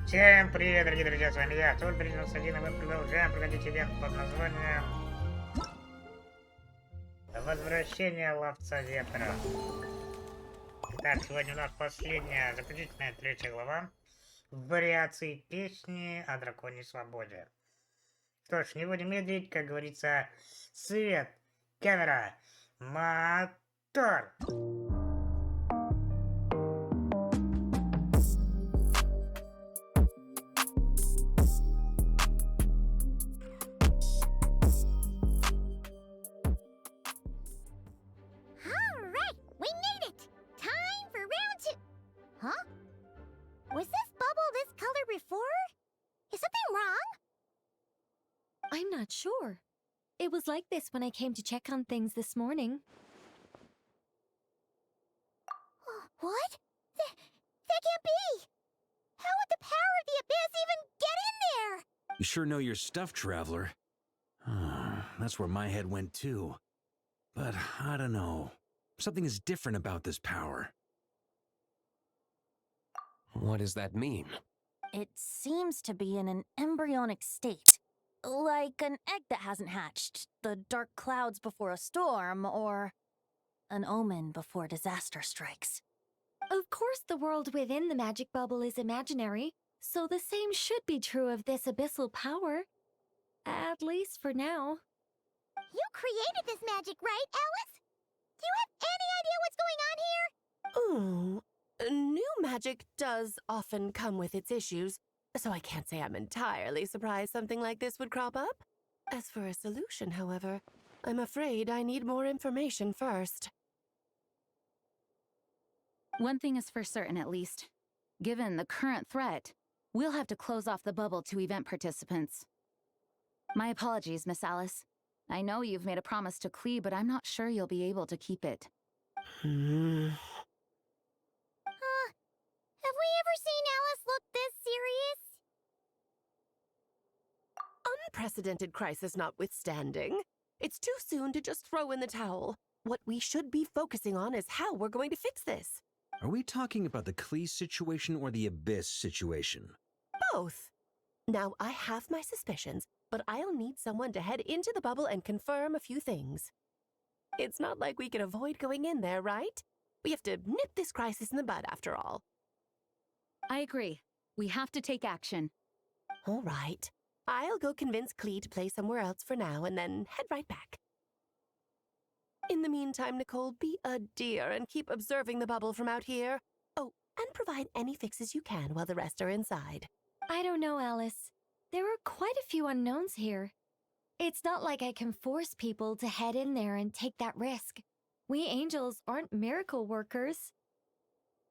Всем привет, дорогие друзья, с вами я, Толь 91, и мы продолжаем проходить ивент под названием Возвращение ловца ветра. Итак, сегодня у нас последняя, заключительная третья глава вариации песни о драконьей свободе. Что ж, не будем медлить, как говорится, свет, камера, мотор! Not sure. It was like this when I came to check on things this morning. What? That can't be! How would the power of the abyss even get in there? You sure know your stuff, traveler. That's where my head went too. But I don't know. Something is different about this power. What does that mean? It seems to be in an embryonic state. Like an egg that hasn't hatched, the dark clouds before a storm, or an omen before disaster strikes. Of course, the world within the magic bubble is imaginary, so the same should be true of this abyssal power. At least for now. You created this magic, right, Alice? Do you have any idea what's going on here? Ooh, new magic does often come with its issues. So I can't say I'm entirely surprised something like this would crop up. As for a solution, however, I'm afraid I need more information first. One thing is for certain, at least. Given the current threat, we'll have to close off the bubble to event participants. My apologies, Miss Alice. I know you've made a promise to Klee, but I'm not sure you'll be able to keep it. Have we ever seen Alice look this serious? Unprecedented crisis notwithstanding, it's too soon to just throw in the towel. What we should be focusing on is how we're going to fix this. Are we talking about the Klee situation or the Abyss situation? Both. Now, I have my suspicions, but I'll need someone to head into the bubble and confirm a few things. It's not like we can avoid going in there, right? We have to nip this crisis in the bud, after all. I agree. We have to take action. All right. I'll go convince Klee to play somewhere else for now and then head right back. In the meantime, Nicole, be a dear and keep observing the bubble from out here. Oh, and provide any fixes you can while the rest are inside. I don't know, Alice. There are quite a few unknowns here. It's not like I can force people to head in there and take that risk. We angels aren't miracle workers.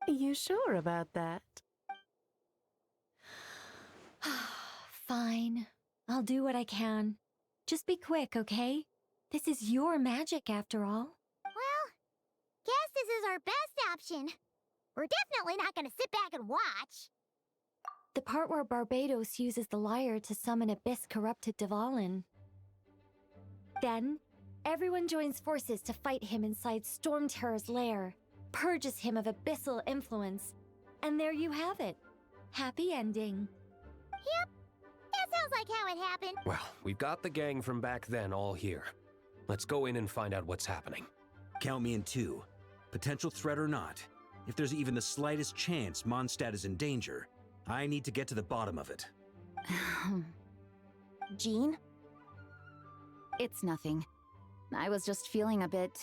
You sure about that? Fine. I'll do what I can. Just be quick, okay? This is your magic, after all. Well, guess this is our best option. We're definitely not gonna sit back and watch. The part where Barbados uses the lyre to summon abyss-corrupted Dvalin. Then, everyone joins forces to fight him inside Storm Terror's lair, purges him of abyssal influence, and there you have it. Happy ending. Yep. That sounds like how it happened. Well, we've got the gang from back then all here. Let's go in and find out what's happening. Count me in too. Potential threat or not, if there's even the slightest chance Mondstadt is in danger, I need to get to the bottom of it. Jean? It's nothing. I was just feeling a bit,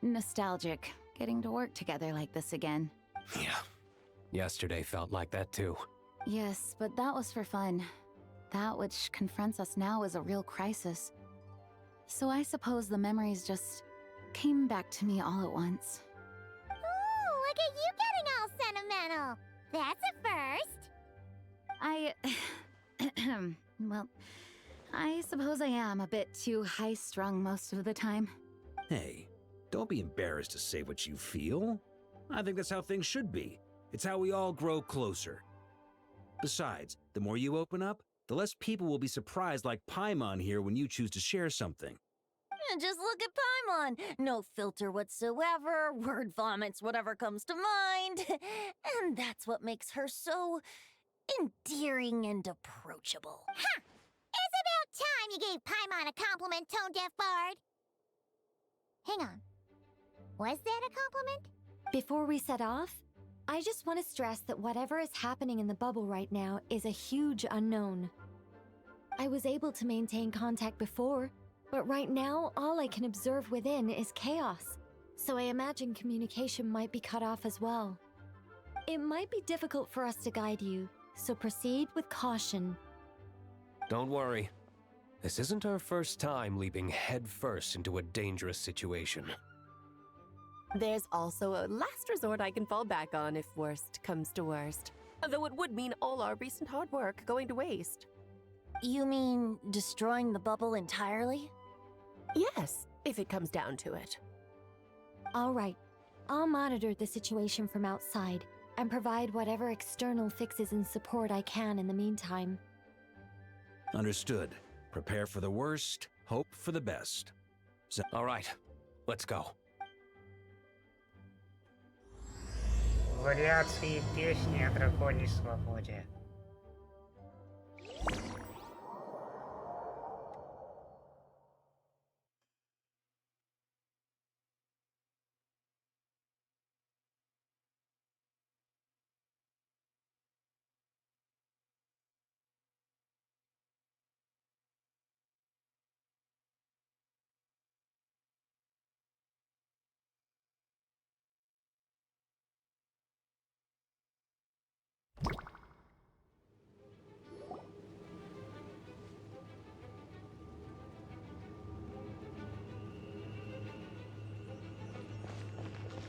nostalgic, getting to work together like this again. Yeah. Yesterday felt like that too. Yes, but that was for fun. That which confronts us now is a real crisis. So I suppose the memories just came back to me all at once. Ooh, look at you getting all sentimental. That's a first. Well, I suppose I am a bit too high-strung most of the time. Hey, don't be embarrassed to say what you feel. I think that's how things should be. It's how we all grow closer. Besides, the more you open up, the less people will be surprised like Paimon here when you choose to share something. Just look at Paimon. No filter whatsoever, word vomits whatever comes to mind. And that's what makes her so endearing and approachable. Ha! It's about time you gave Paimon a compliment, tone-deaf bard. Hang on. Was that a compliment? Before we set off, I just want to stress that whatever is happening in the bubble right now is a huge unknown. I was able to maintain contact before, but right now all I can observe within is chaos, so I imagine communication might be cut off as well. It might be difficult for us to guide you, so proceed with caution. Don't worry. This isn't our first time leaping headfirst into a dangerous situation. There's also a last resort I can fall back on if worst comes to worst. Though it would mean all our recent hard work going to waste. You mean destroying the bubble entirely? Yes, if it comes down to it. All right, I'll monitor the situation from outside and provide whatever external fixes and support I can in the meantime. Understood. Prepare for the worst, hope for the best. All right, let's go. Вариации песни о драконьей свободе.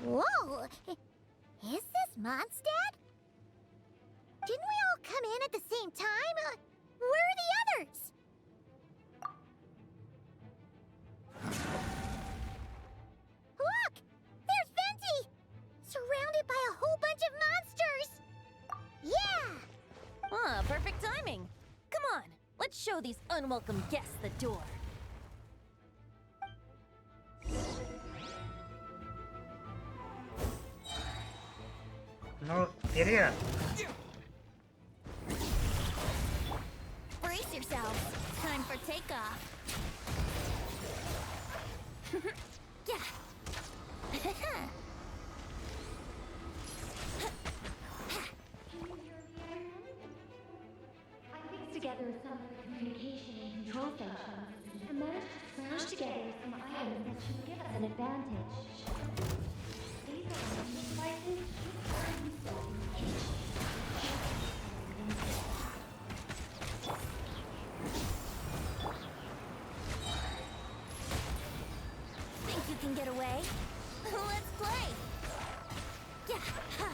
Whoa! Is this Mondstadt? Didn't we all come in at the same time? Where are the others? Look! There's Venti! Surrounded by a whole bunch of monsters! Yeah! Ah, perfect timing. Come on, let's show these unwelcome guests the door. Ну, вперед! Brace yourselves. Time for takeoff. Yeah. I pieced together some communication and control functions and managed to smash together some items that should give us an advantage. These are devices Think you can get away? Let's play. Yeah. Yeah.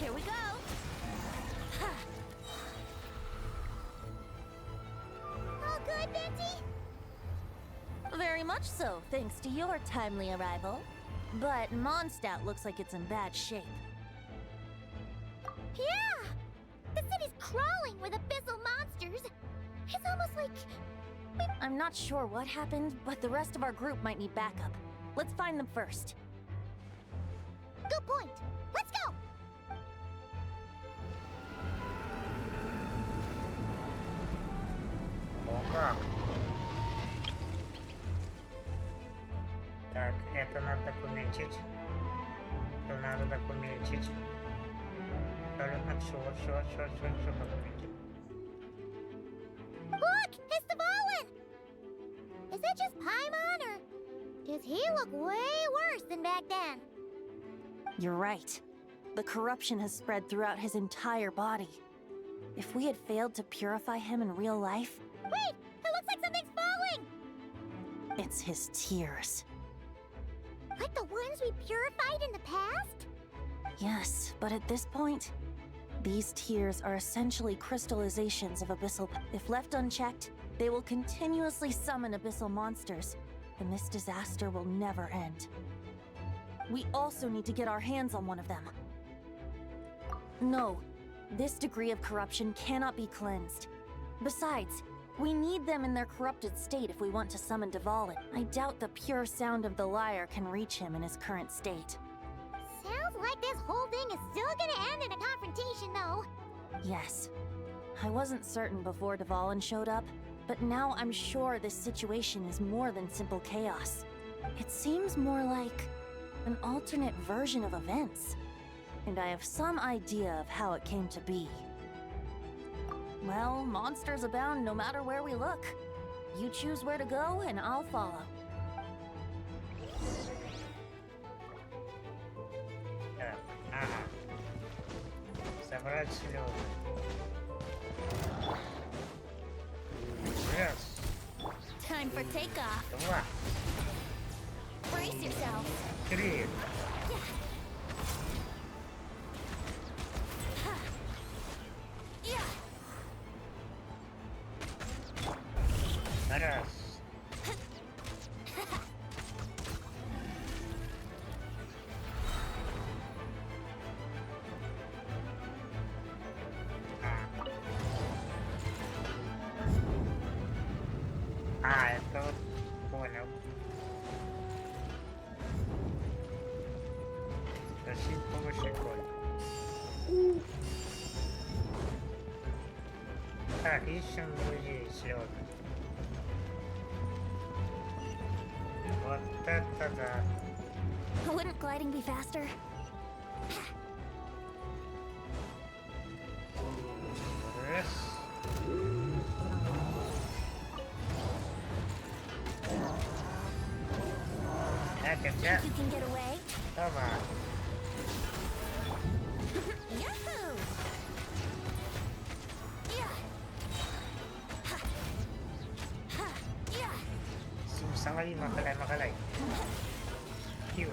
Here we go. All good, Venti? Very much so, thanks to your timely arrival. But Mondstadt looks like it's in bad shape. Yeah! The city's crawling with abyssal monsters. It's almost like... I'm not sure what happened, but the rest of our group might need backup. Let's find them first. Good point. Let's go! О как! Так, это надо документить. Это надо документить. Что документить? Look! It's the Volin! Is that just Paimon, or does he look way worse than back then? You're right. The corruption has spread throughout his entire body. If we had failed to purify him in real life... Wait! It looks like something's falling! It's his tears. Like the ones we purified in the past? Yes, but at this point, these tears are essentially crystallizations of abyssal... If left unchecked, they will continuously summon abyssal monsters, and this disaster will never end. We also need to get our hands on one of them. No, this degree of corruption cannot be cleansed. Besides, we need them in their corrupted state if we want to summon Dvalin. I doubt the pure sound of the lyre can reach him in his current state. Sounds like this whole thing is still gonna end in a confrontation, though. Yes. I wasn't certain before Dvalin showed up, but now I'm sure this situation is more than simple chaos. It seems more like an alternate version of events, and I have some idea of how it came to be. Well, monsters abound no matter where we look. You choose where to go, and I'll follow. Так, ага. Собрать слёзы. Раз, Time for takeoff. два, Brace yourself. три. Раз. Это вот понял. Просить помощи Коль. Так, ищем друзей слёзы. Вот это да. Wouldn't gliding be faster? Раз. Так, это... You can get away? Давай. Yahoo! Симсалави, махаляй. Кью.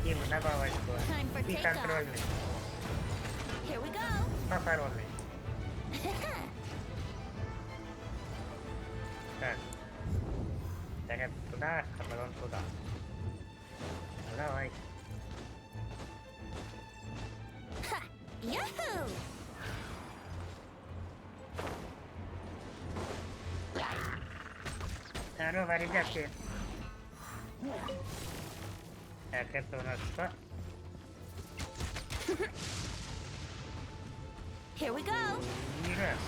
Кью, на палочку. Time for И takeoff. контрольный. Here we go. Похоронный. Так. Заряд туда, а потом туда. Давай. Yahoo! Здорово, ребятки. Так, это у нас что? Here we go. И раз.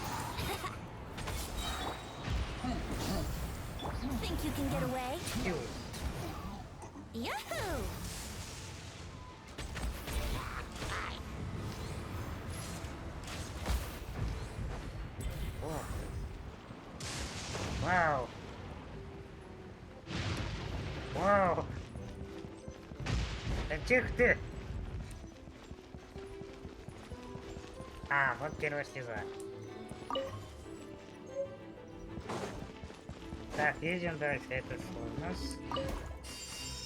Think you can get away? Кью. Yahoo! О. Вау. Вау. Да тихо ты. А, вот первая слеза. Так, едем дальше. Это что у нас?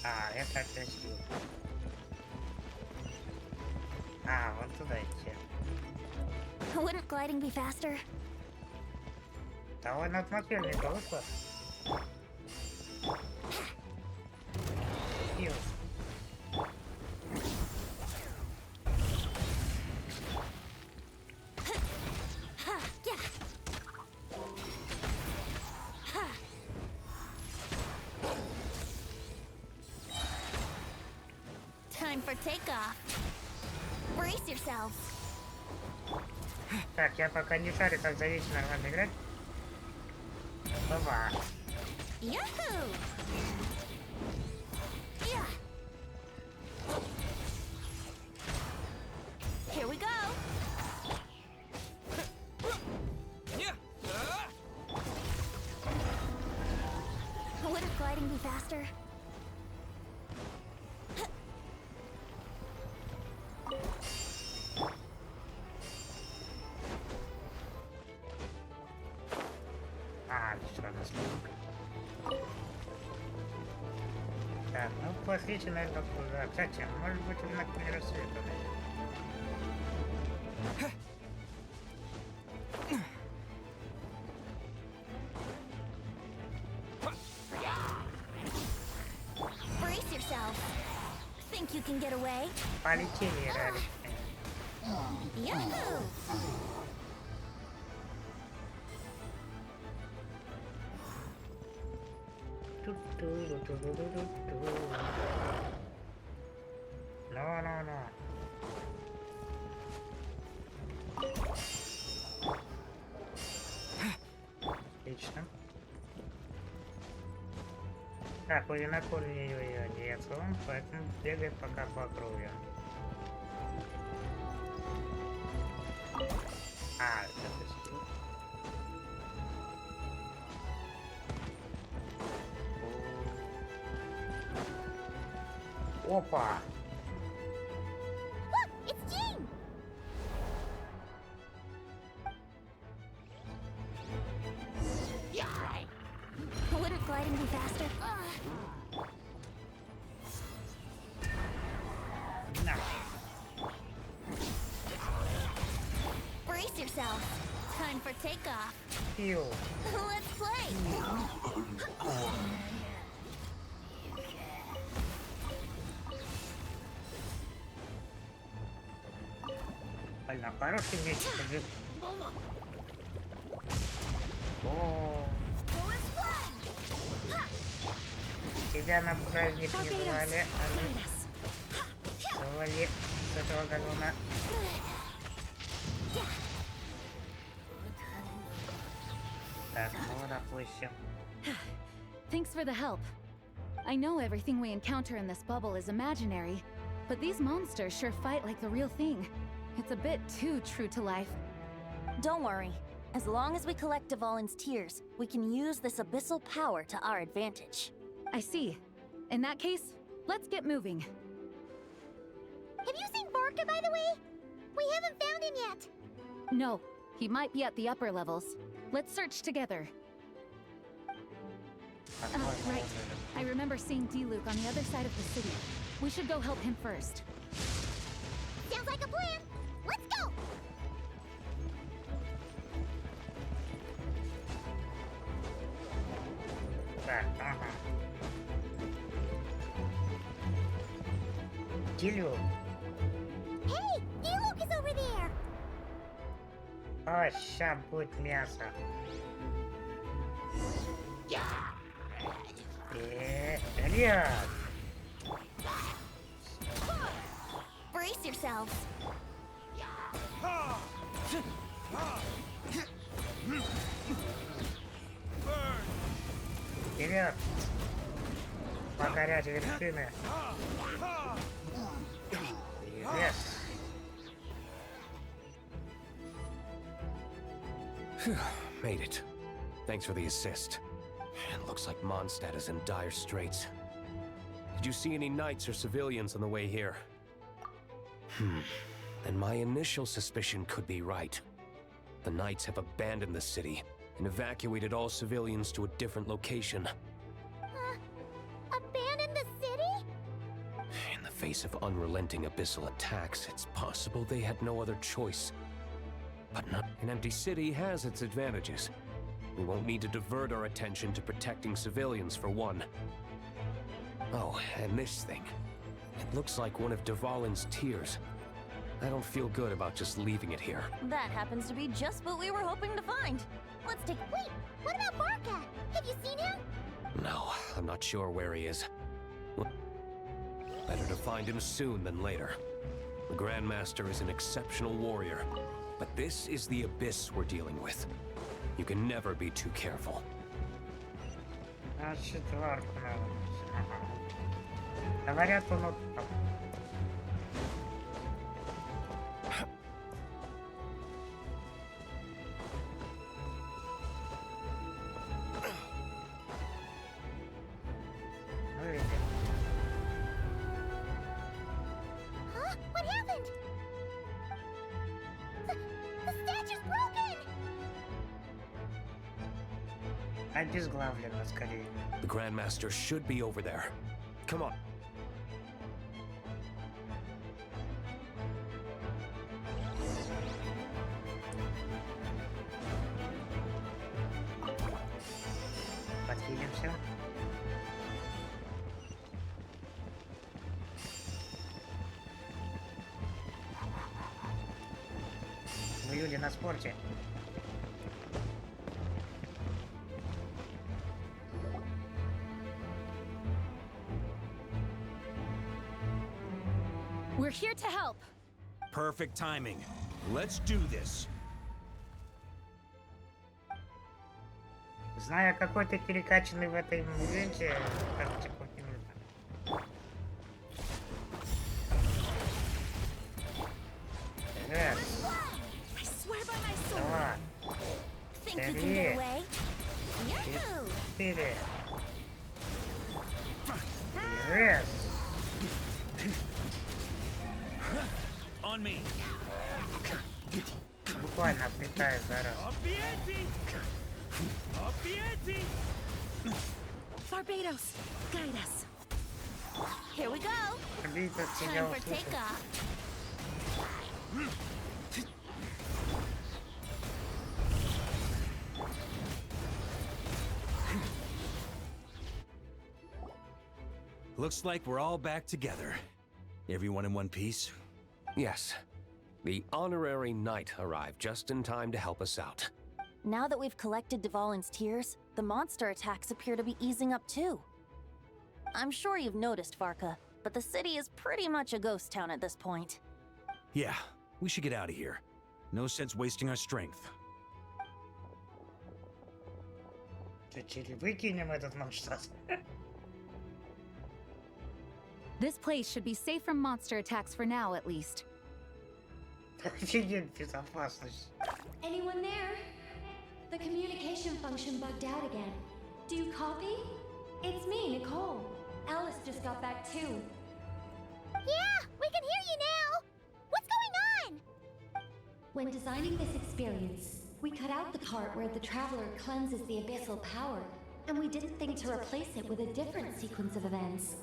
А, это опять слеза. А, вот туда идти. Wouldn't gliding be faster? Довольно атмосферненько вышло. Ил. Time for takeoff. Brace yourselves. Так, я пока не шарю, как за вещи нормально играть. Опа. Yahoo! Yeah. Here we go. Wouldn't gliding be faster? А, что у нас тут? Так, ну посмотрите, наверное, туда. Кстати, может быть, он на крылья рассвета. Brace yourself. Think you can get away? Полетели, реально. Yahoo! Ну. Отлично. Так, у винокурни ее нету, поэтому бегает пока по округе. А, это тут. Опа! Look, it's Jean! Would her gliding be faster? На. Brace yourself. Time for takeoff. Пью. Let's play. Больно, хороший меч. О, тебя на праздник не звали, а мы звали с этого галуна. Так, ну допустим. Thanks for the help. I know everything we encounter in this bubble is imaginary, but these monsters sure fight like the real thing. It's a bit too true to life. Don't worry. As long as we collect Dvalin's tears, we can use this abyssal power to our advantage. I see. In that case, let's get moving. Have you seen Vorka, by the way? We haven't found him yet. No, he might be at the upper levels. Let's search together. Right. I remember seeing D-Luke on the other side of the city. We should go help him first. Sounds like a plan. Let's go! Так, ага. Килю. Hey, D-Luke is over there! О, ща будет мясо. Вперед! Brace yourselves. Вперед! Покорять вершины! Yes. Made it. Thanks for the assist. It looks like Mondstadt is in dire straits. Did you see any knights or civilians on the way here? And my initial suspicion could be right. The knights have abandoned the city and evacuated all civilians to a different location. Abandon the city? In the face of unrelenting abyssal attacks, it's possible they had no other choice. But not an empty city has its advantages. We won't need to divert our attention to protecting civilians for one. Oh, and this thing. It looks like one of Dvalin's tears. I don't feel good about just leaving it here. That happens to be just what we were hoping to find. Let's take... Wait, what about Vorka? Have you seen him? No, I'm not sure where he is. Better to find him soon than later. The Grandmaster is an exceptional warrior, but this is the abyss we're dealing with. You can never be too careful. На четвертку надо. Ага. Говорят, он... Huh? What happened? The statue's broken! Обезглавлено, скорее. The Grandmaster should be over there. Come on. Подвинемся. Вы люди на спорте. We're here to help. Perfect timing. Let's do this. Зная, какой ты перекачанный в этой ивенте, кажется, купим это. Раз, I swear by my sword. два, Think you can три, get away? Yoo-hoo! четыре. И раз. On me. Буквально отлетаю за раз. Barbados, guide us. Here we go. Убийца тебя Time for услышит. takeoff. Looks like we're all back together. Everyone in one piece? Yes. The honorary knight arrived just in time to help us out. Now that we've collected Dvalin's tears, the monster attacks appear to be easing up too. I'm sure you've noticed, Varka, but the city is pretty much a ghost town at this point. Yeah, we should get out of here. No sense wasting our strength. Чуть-чуть выкинем этот монстр. This place should be safe from monster attacks for now, at least. Офигеть, безопасность. Anyone there? The communication function bugged out again. Do you copy? It's me, Nicole. Alice just got back too. Yeah, we can hear you now. What's going on? When designing this experience, we cut out the part where the traveler cleanses the abyssal power, and we didn't think to replace it with a different sequence of events.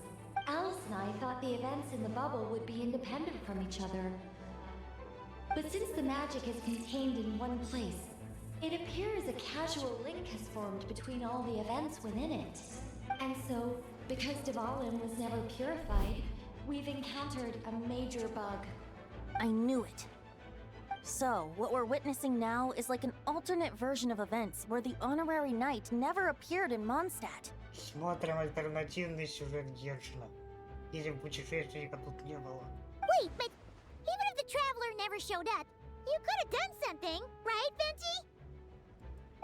Alice and I thought the events in the bubble would be independent from each other. But since the magic is contained in one place, it appears a casual link has formed between all the events within it. And so, because Dvalin was never purified, we've encountered a major bug. I knew it. So, what we're witnessing now is like an alternate version of events where the honorary knight never appeared in Mondstadt. Смотрим альтернативный сюжет Геншина. Если путешественника тут не было. Wait, but even if the traveler never showed up, you could have done something, right, Venti?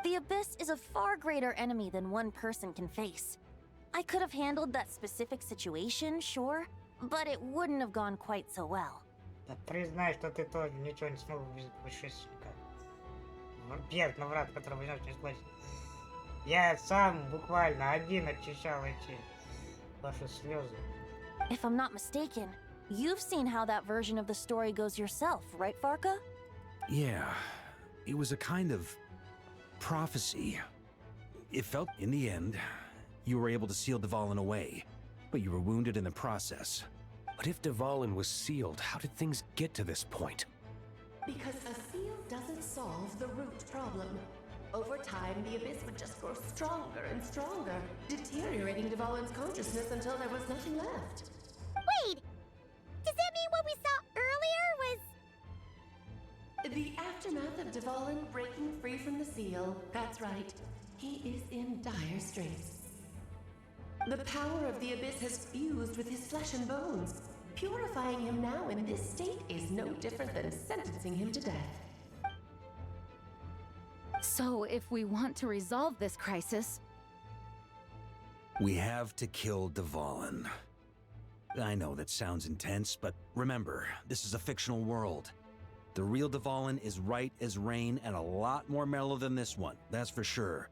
The Abyss is a far greater enemy than one person can face. I could have handled that specific situation, sure, but it wouldn't have gone quite so well. Да признай, что ты тоже ничего не смог без путешественника. Бег на врат, который возьмешь не сплатить. Я сам буквально один очищал эти ваши слезы. If I'm not mistaken, you've seen how that version of the story goes yourself, right, Varka? Yeah, it was a kind of prophecy. It felt, in the end, you were able to seal Dvalin away, but you were wounded in the process. But if Dvalin was sealed, how did things get to this point? Because a seal doesn't solve the root problem. Over time, the Abyss would just grow stronger and stronger, deteriorating Dvalin's consciousness until there was nothing left. Wait! Does that mean what we saw earlier was... The aftermath of Dvalin breaking free from the seal, that's right. He is in dire straits. The power of the Abyss has fused with his flesh and bones. Purifying him now in this state is no different than sentencing him to death. So, if we want to resolve this crisis, We have to kill Dvalin. I know that sounds intense, but remember, this is a fictional world. The real Dvalin is right as rain and a lot more mellow than this one, that's for sure.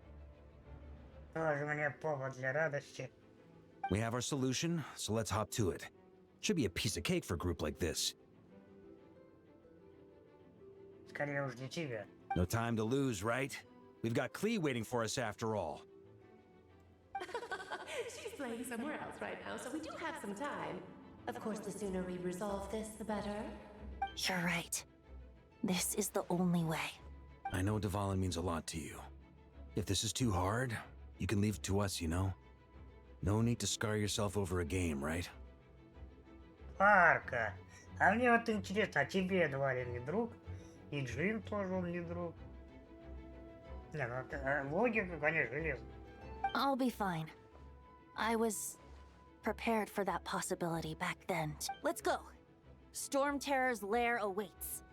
Тоже мне повод для радости. We have our solution, so let's hop to it. Should be a piece of cake for a group like this. Скорее уж для тебя. No time to lose, right? We've got Klee waiting for us after all. She's playing somewhere else right now, so we do have some time. Of course, the sooner we resolve this, the better. You're right. This is the only way. I know Dvalin means a lot to you. If this is too hard, you can leave it to us, you know? No need to scar yourself over a game, right? Парка. А мне вот интересно, а тебе Двалин не друг? И Джин тоже он не друг. Не, ну логика, конечно, железная. I'll be fine. I was prepared for that possibility back then. Let's go. Storm Terror's lair awaits.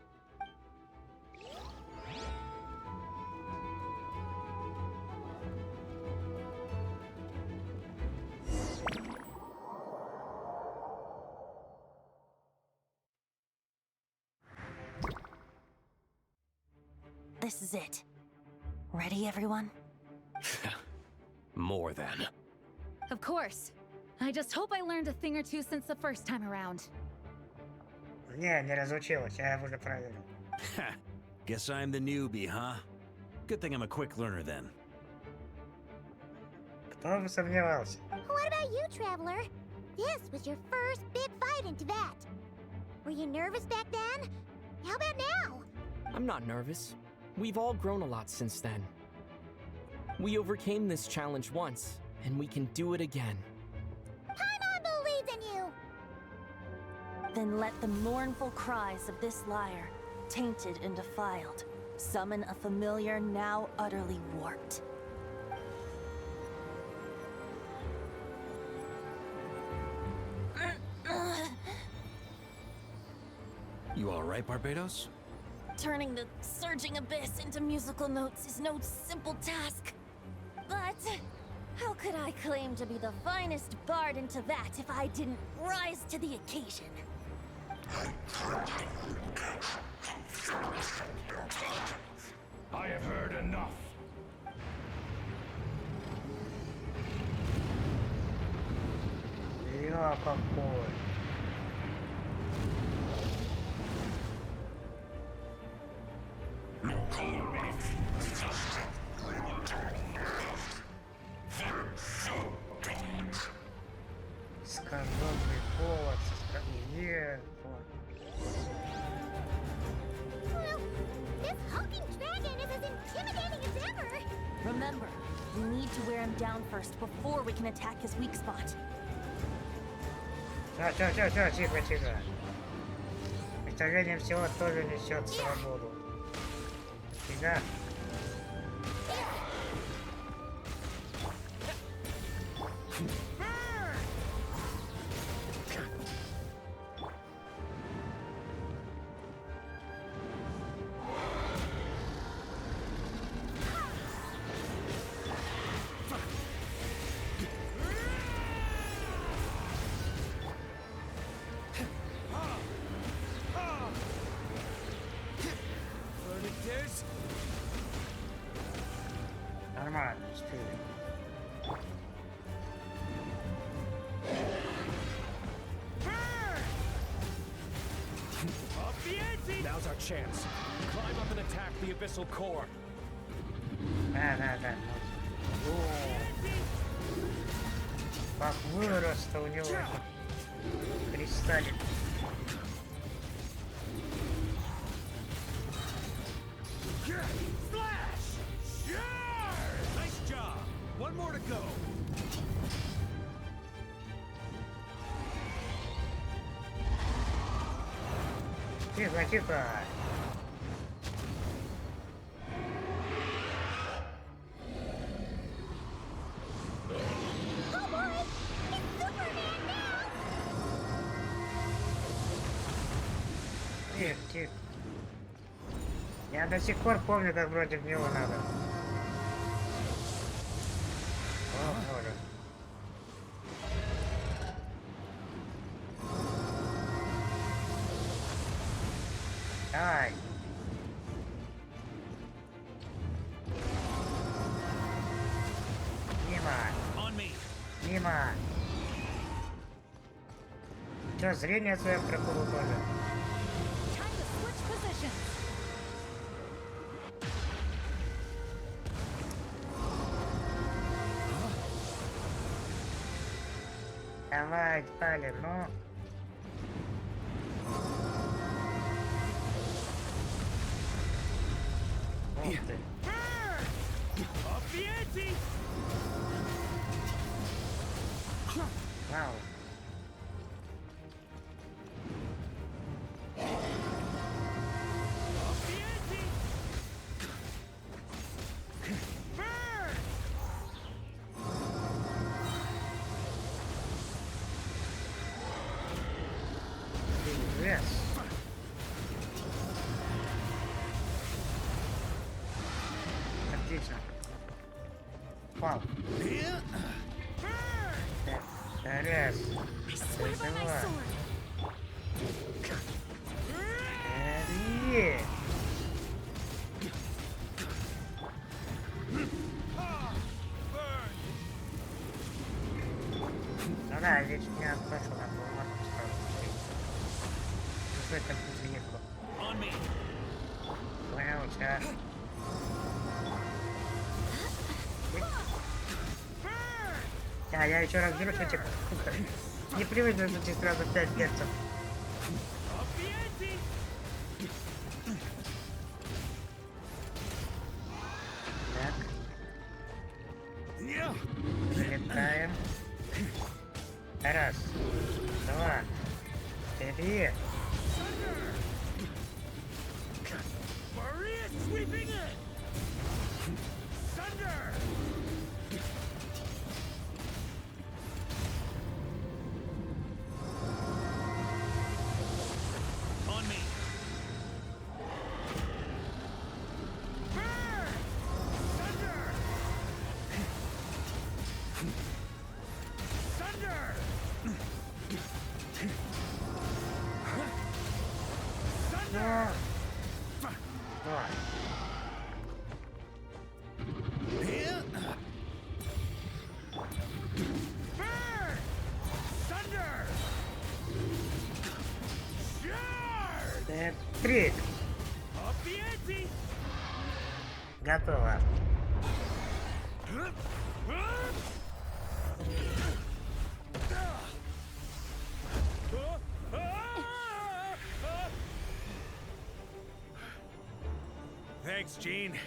This is it. Ready, everyone? More than. Of course. I just hope I learned a thing or two since the first time around. Не разучилась, я уже проверил. Ha! Guess I'm the newbie, huh? Good thing I'm a quick learner then. Кто бы сомневался? What about you, Traveler? This was your first big fight in Tibet. Were you nervous back then? How about now? I'm not nervous. We've all grown a lot since then. We overcame this challenge once, and we can do it again. Paimon believes in you! Then let the mournful cries of this lyre, tainted and defiled, summon a familiar now utterly warped. You all right, Barbados? Turning the surging abyss into musical notes is no simple task. But how could I claim to be the finest bard in Tibet if I didn't rise to the occasion? I have heard enough. Я какой. Скаженный повод, Well, this hulking dragon is as intimidating as ever! Remember, we need to wear him down first before we can attack his weak spot. Тихо. Уничтожение всего тоже несет свободу. Фига. Нормально, успели. Now's our chance. Climb up and attack the abyssal core. Да. О, как вырос-то у него кристаллик. Nice job! One more to go! Тихо. Oh boy! It's Superman now! Тихо. Я до сих пор помню, как против него надо. О, боже. Давай. Мимо. Чё, зрение свое прокуру тоже. Time to switch positions. Давай, пали, ну. Ух ты. Вау. Yes. упал. Раз. Два. Ну да, здесь меня пошел, надо было матку ставить. Что это приехало? Понял, сейчас. А, я еще раз беру, что типа, не привык, что тебе сразу 5 перцев. Так. Летаем. Раз, два, три. Три. Готово. Thanks, Gene.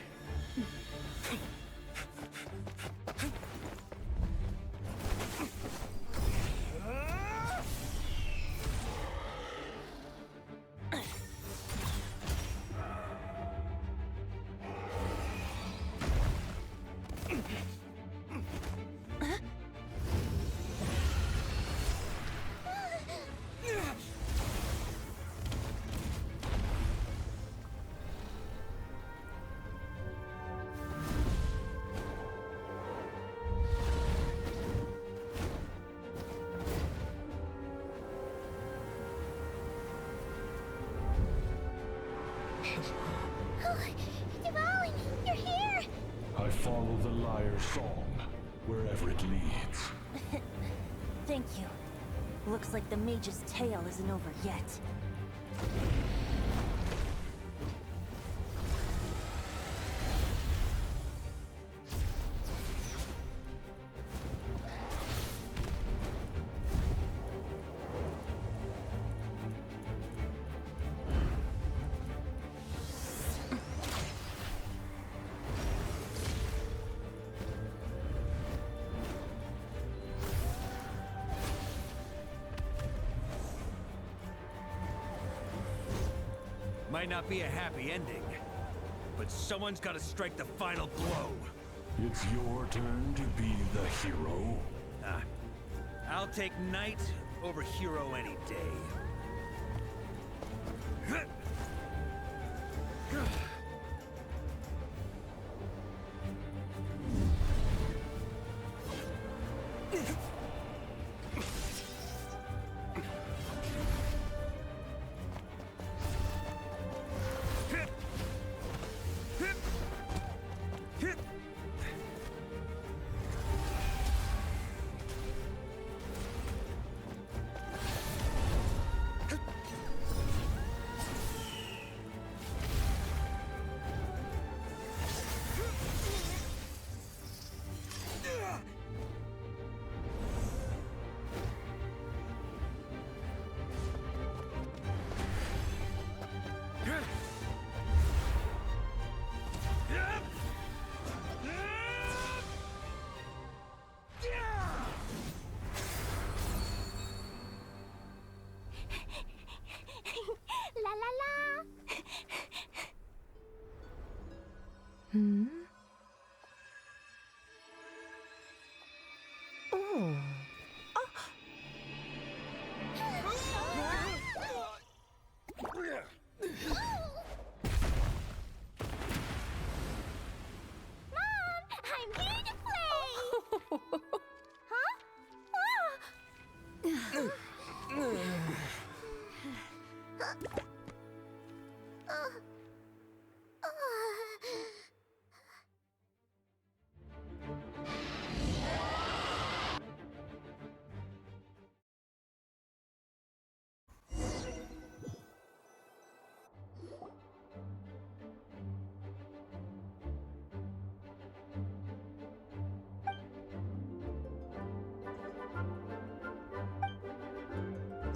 Dvalin, you're here! I follow the lyre's song, wherever it leads. Thank you. Looks like the mage's tale isn't over yet. Might not be a happy ending, but someone's got to strike the final blow. It's your turn to be the hero. I'll take knight over hero any day.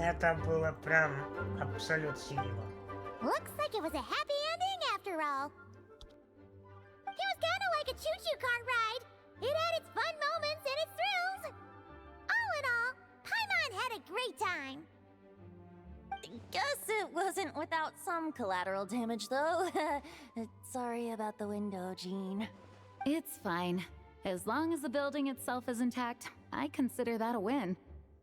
Это было прям абсолют синего. Looks like it was a happy ending after all. It was kind of like a choo-choo car ride. It had its fun moments and its thrills. All in all, Paimon had a great time. Guess it wasn't without some collateral damage, though. Sorry about the window, Jean. It's fine. As long as the building itself is intact, I consider that a win.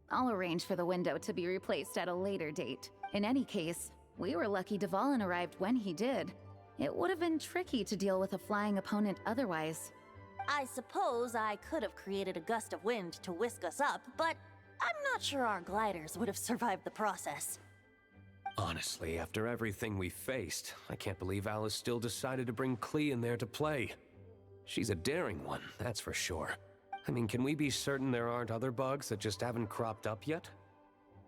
I'll arrange for the window to be replaced at a later date. In any case, we were lucky Dvalin arrived when he did. It would have been tricky to deal with a flying opponent otherwise. I suppose I could have created a gust of wind to whisk us up, but I'm not sure our gliders would have survived the process. Honestly, after everything we faced, I can't believe Alice still decided to bring Klee in there to play. She's a daring one, that's for sure. I mean, can we be certain there aren't other bugs that just haven't cropped up yet?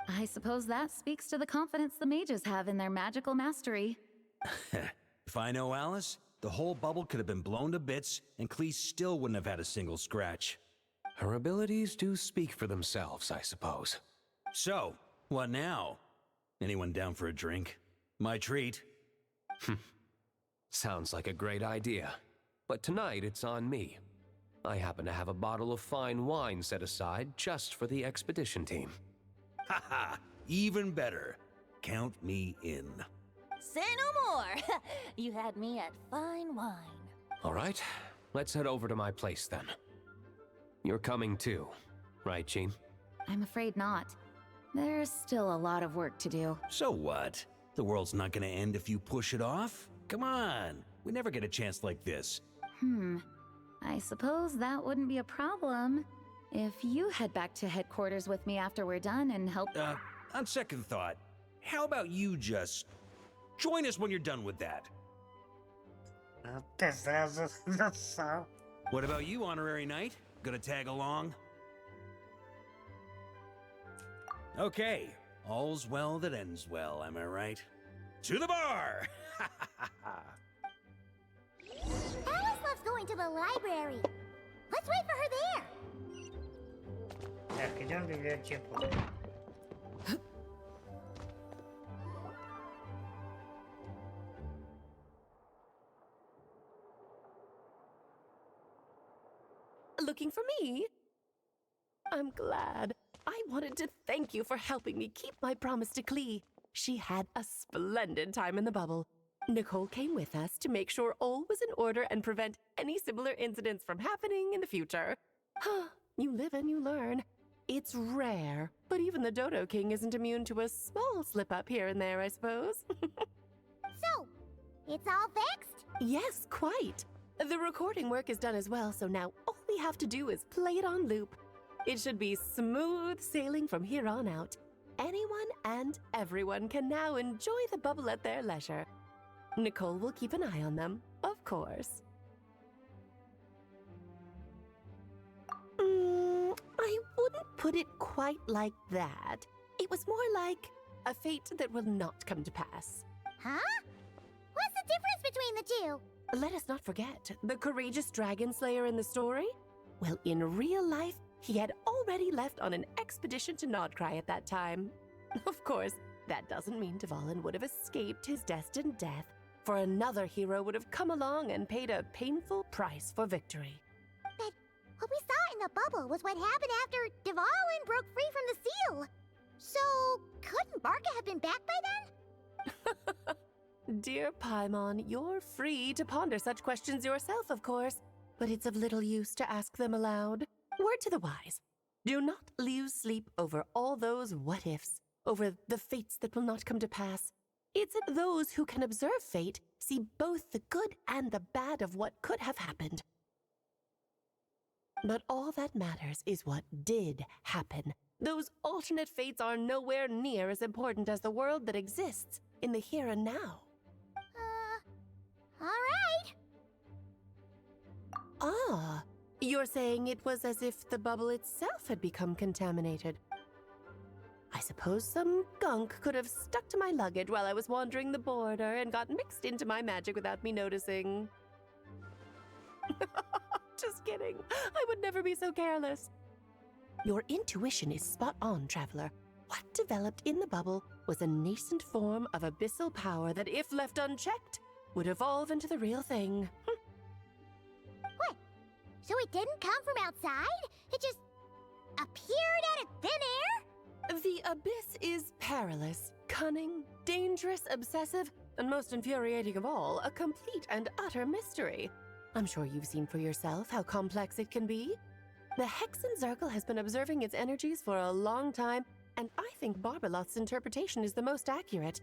I suppose that speaks to the confidence the mages have in their magical mastery. If I know Alice, the whole bubble could have been blown to bits, and Klee still wouldn't have had a single scratch. Her abilities do speak for themselves, I suppose. So, what now? Anyone down for a drink? My treat. Sounds like a great idea. But tonight it's on me. I happen to have a bottle of fine wine set aside just for the expedition team. Haha, even better. Count me in. Say no more! You had me at fine wine. All right, let's head over to my place then. You're coming too, right, Jean? I'm afraid not. There's still a lot of work to do. So what? The world's not gonna end if you push it off? Come on, we never get a chance like this. I suppose that wouldn't be a problem if you head back to headquarters with me after we're done and help. On second thought, how about you just join us when you're done with that? Ты сразу засал. What about you, Honorary Knight? Gonna tag along? Okay, all's well that ends well, am I right? To the bar! Alice loves going to the library. Let's wait for her there. Так, идем в библиотеку. Looking for me? I'm glad. I wanted to thank you for helping me keep my promise to Klee. She had a splendid time in the bubble. Nicole came with us to make sure all was in order and prevent any similar incidents from happening in the future. You live and you learn. It's rare, but even the Dodo King isn't immune to a small slip-up here and there, I suppose. So, it's all fixed? Yes, quite. The recording work is done as well, so now all we have to do is play it on loop. It should be smooth sailing from here on out. Anyone and everyone can now enjoy the bubble at their leisure. Nicole will keep an eye on them, of course. I wouldn't put it quite like that. It was more like a fate that will not come to pass. Huh? What's the difference between the two? Let us not forget the courageous dragon slayer in the story. Well, in real life, he had already left on an expedition to Nodcry at that time. Of course, that doesn't mean Dvalin would have escaped his destined death, for another hero would have come along and paid a painful price for victory. But what we saw in the bubble was what happened after Dvalin broke free from the seal. So, couldn't Barca have been back by then? Dear Paimon, you're free to ponder such questions yourself, of course, but it's of little use to ask them aloud. Word to the wise. Do not lose sleep over all those what-ifs, over the fates that will not come to pass. It's those who can observe fate see both the good and the bad of what could have happened. But all that matters is what did happen. Those alternate fates are nowhere near as important as the world that exists. in the here and now. Alright. Ah, you're saying it was as if the bubble itself had become contaminated. I suppose some gunk could have stuck to my luggage while I was wandering the border and got mixed into my magic without me noticing. Just kidding. I would never be so careless. Your intuition is spot on, Traveler. What developed in the bubble was a nascent form of abyssal power that, if left unchecked, would evolve into the real thing. What? So it didn't come from outside? It just appeared out of thin air? The abyss is perilous, cunning, dangerous, obsessive, and most infuriating of all, a complete and utter mystery. I'm sure you've seen for yourself how complex it can be. The Hexenzirkel has been observing its energies for a long time, and I think Barbalot's interpretation is the most accurate.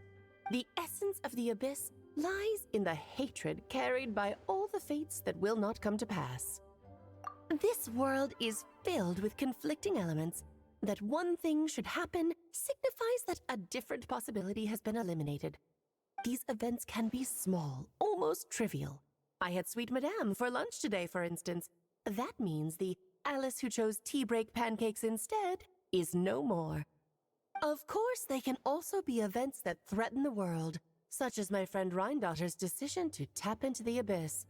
The essence of the abyss lies in the hatred carried by all the fates that will not come to pass. This world is filled with conflicting elements. That one thing should happen signifies that a different possibility has been eliminated. These events can be small, almost trivial. I had Sweet Madame for lunch today, for instance. That means the Alice who chose tea break pancakes instead is no more. Of course, they can also be events that threaten the world, such as my friend Rhindotter's decision to tap into the abyss.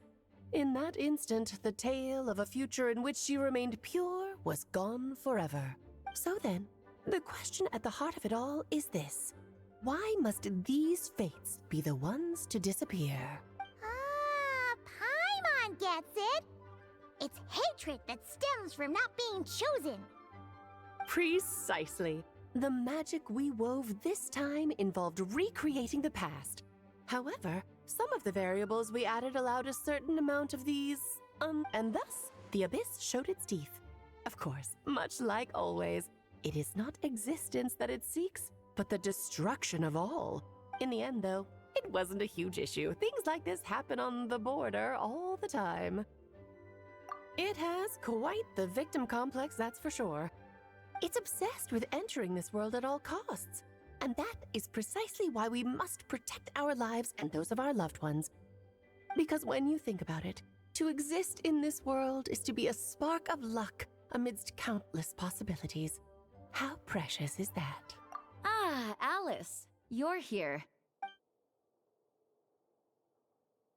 In that instant, the tale of a future in which she remained pure was gone forever. So then, the question at the heart of it all is this. Why must these fates be the ones to disappear? Ah, Paimon gets it. It's hatred that stems from not being chosen. Precisely. The magic we wove this time involved recreating the past. However, some of the variables we added allowed a certain amount of these, and thus, the abyss showed its teeth. Of course, much like always, it is not existence that it seeks, but the destruction of all. In the end, though, it wasn't a huge issue. Things like this happen on the border all the time. It has quite the victim complex, that's for sure. It's obsessed with entering this world at all costs. And that is precisely why we must protect our lives and those of our loved ones. Because when you think about it, to exist in this world is to be a spark of luck amidst countless possibilities. How precious is that? Ah, Alice, you're here.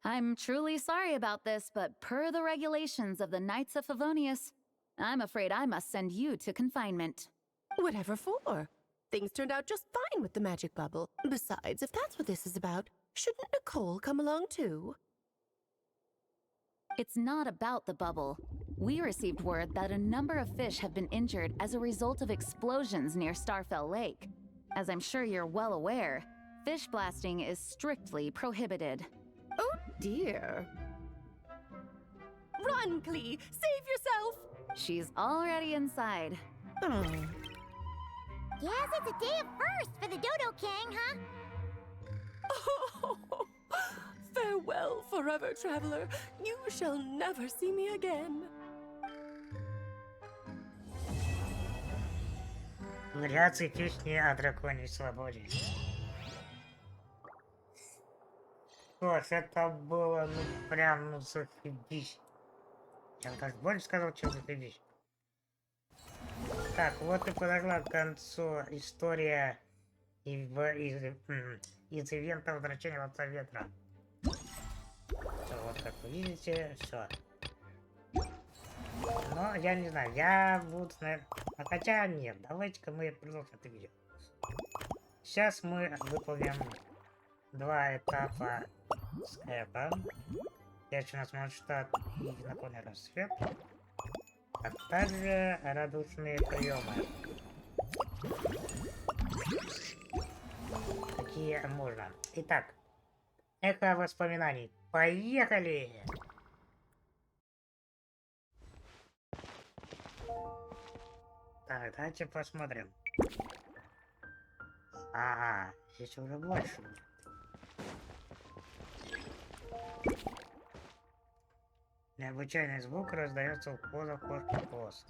I'm truly sorry about this, but per the regulations of the Knights of Favonius, I'm afraid I must send you to confinement. Whatever for? Things turned out just fine with the magic bubble. Besides, if that's what this is about, shouldn't Nicole come along too? It's not about the bubble. We received word that a number of fish have been injured as a result of explosions near Starfell Lake. As I'm sure you're well aware, fish blasting is strictly prohibited. Oh dear. Run, Klee! Save yourself! She's already inside. Oh. Guess it's a day of first for the Dodo King, huh? Oh, farewell, forever traveler. You shall never see me again. Вариации песни о драконьей свободе. Что ж, это было, ну, прям, ну, зафигись. Я бы даже больше сказал, чем зафигись. Так, вот и подошла к концу история из ивента «Возвращение ловца ветра». Всё, вот как вы видите, все. Но я не знаю, я буду, наверное... хотя нет, давайте-ка мы продолжим это видео. Сейчас мы выполним 2 этапа с это. Дальше у нас Монштадт и знакомый рассвет. А также радостные приемы. Какие можно. Итак, эхо воспоминаний. Поехали! Так, давайте посмотрим. Ага, здесь уже больше. Необычайный звук раздается у входа в кошку пост.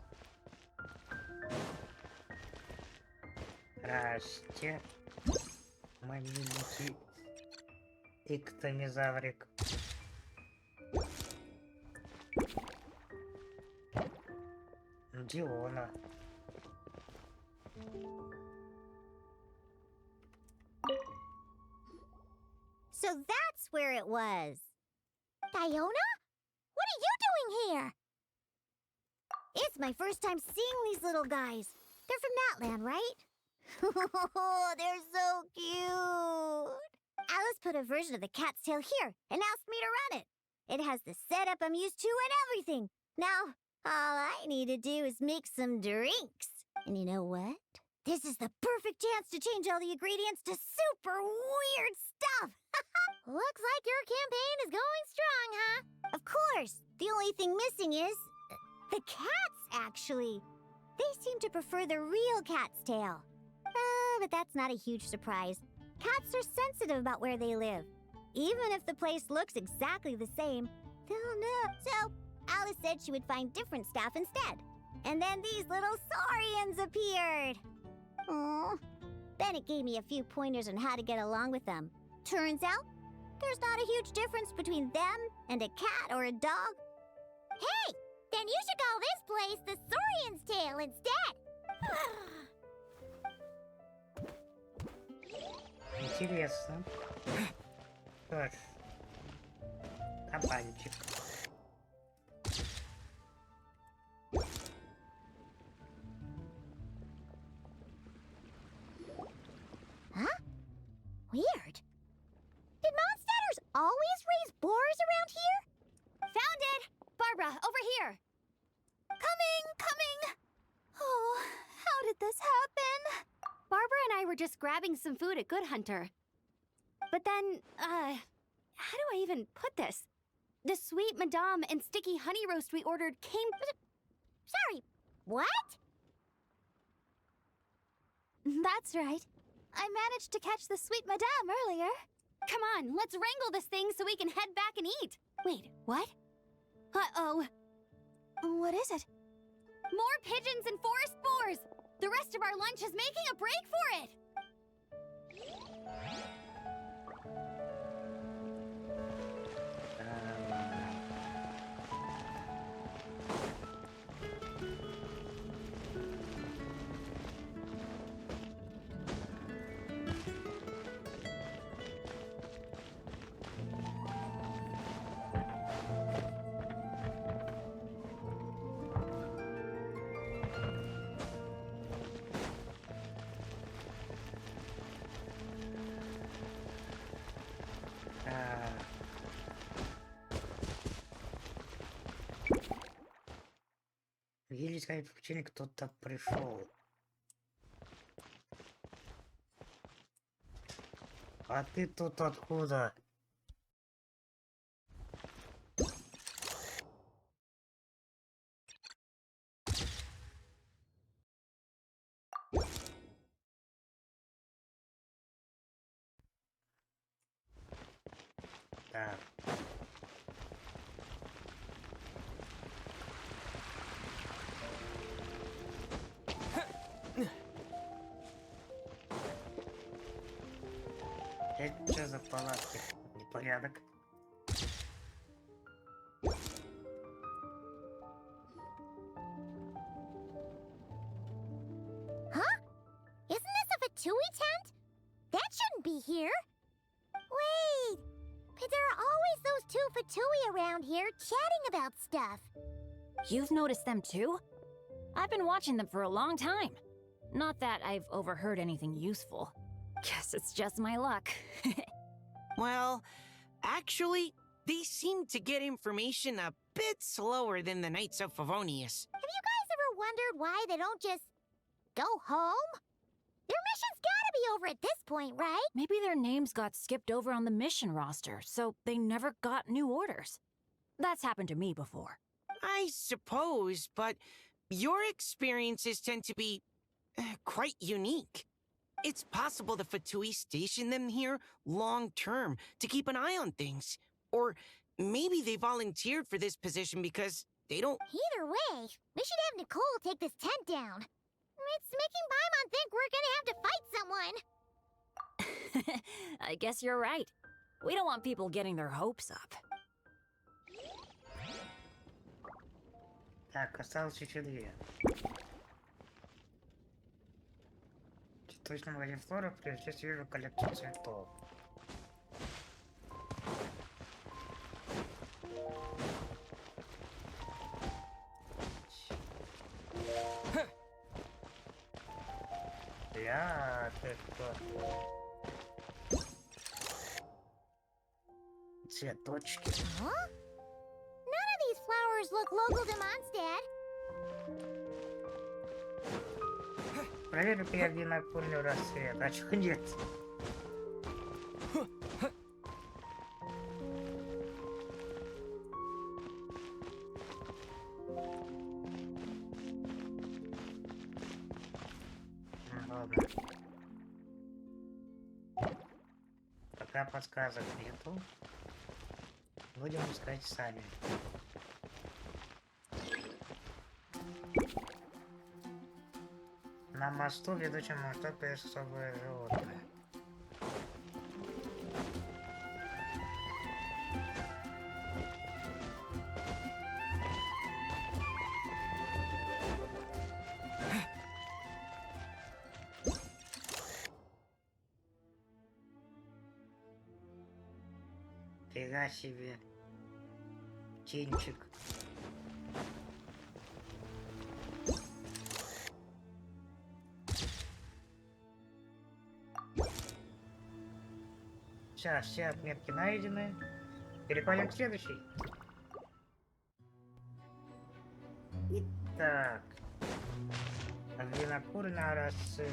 Здрасте. Мобильники. Иктомизаврик. Диона. So that's where it was. Diona? What are you doing here? It's my first time seeing these little guys. They're from that land, right? They're so cute. Alice put a version of the cat's tail here and asked me to run it. It has the setup I'm used to and everything. Now, all I need to do is make some drinks. And you know what? This is the perfect chance to change all the ingredients to super weird stuff. Looks like your campaign is going strong, huh? Of course. The only thing missing is the cats, actually. They seem to prefer the real cat's tail. But that's not a huge surprise. Cats are sensitive about where they live. Even if the place looks exactly the same, they'll know. So, Alice said she would find different staff instead. And then these little saurians appeared. Aww. Bennett gave me a few pointers on how to get along with them. Turns out, there's not a huge difference between them and a cat or a dog. Hey! Then you should call this place the Saurian's Tail instead! Интересно. Что ж. Кабанчик. Huh? Weird. Did monsters always raise boars around here? Found it! Barbara, over here! Coming! Oh, how did this happen? Barbara and I were just grabbing some food at Good Hunter. But then, how do I even put this? The sweet madame and sticky honey roast we ordered came... Sorry, what? That's right. I managed to catch the sweet madame earlier. Come on, let's wrangle this thing so we can head back and eat. Wait, what? Uh-oh. What is it? More pigeons and forest boars! The rest of our lunch is making a break for it! Видели, сказать, приключение, кто-то пришел. А ты тут откуда? Так. Это что за палатки? Непорядок. Huh? Isn't this a Fatui tent? That shouldn't be here. Wait, but there are always those two Fatui around here chatting about stuff. You've noticed them too? I've been watching them for a long time. Not that I've overheard anything useful. Guess it's just my luck. Well, actually, they seem to get information a bit slower than the Knights of Favonius. Have you guys ever wondered why they don't just go home? Their mission's gotta be over at this point, right? Maybe their names got skipped over on the mission roster, so they never got new orders. That's happened to me before. I suppose, but your experiences tend to be quite unique. It's possible the Fatui stationed them here long-term to keep an eye on things. Or maybe they volunteered for this position because they don't... Either way, we should have Nicole take this tent down. It's making Paimon think we're gonna have to fight someone. I guess you're right. We don't want people getting their hopes up. Так, осталось еще 2. Точно магазин флора, прежде всего вижу коллекцию цветов. Я цветочки. Huh? None of these flowers look local to Mondstadt. Проверю я винокурню рассвет. А чего нет? Ладно. Пока подсказок нету, будем искать сами. На мосту, ведущем мосту, есть особое животное. Фига себе. Чинчик. Сейчас, все отметки найдены. Переходим к следующей. Итак. Винокурня рассвет.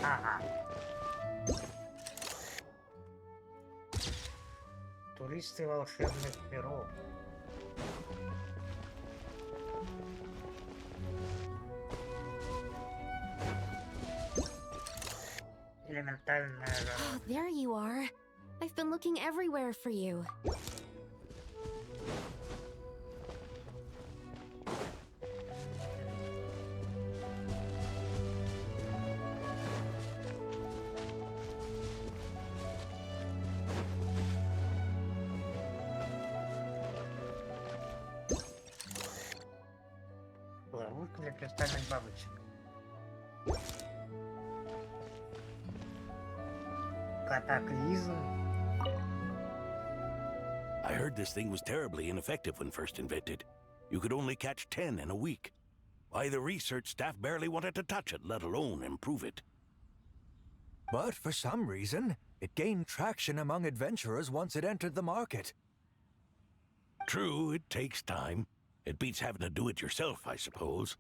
Ага. Туристы волшебных миров. Элементальная жара. Oh, there you are. I've been looking everywhere for you. Ловушка для кристальных бабочек. Катаклизм. I heard this thing was terribly ineffective when first invented. You could only catch 10 in a week. Why, the research staff barely wanted to touch it, let alone improve it. But for some reason, it gained traction among adventurers once it entered the market. True, it takes time. It beats having to do it yourself, I suppose.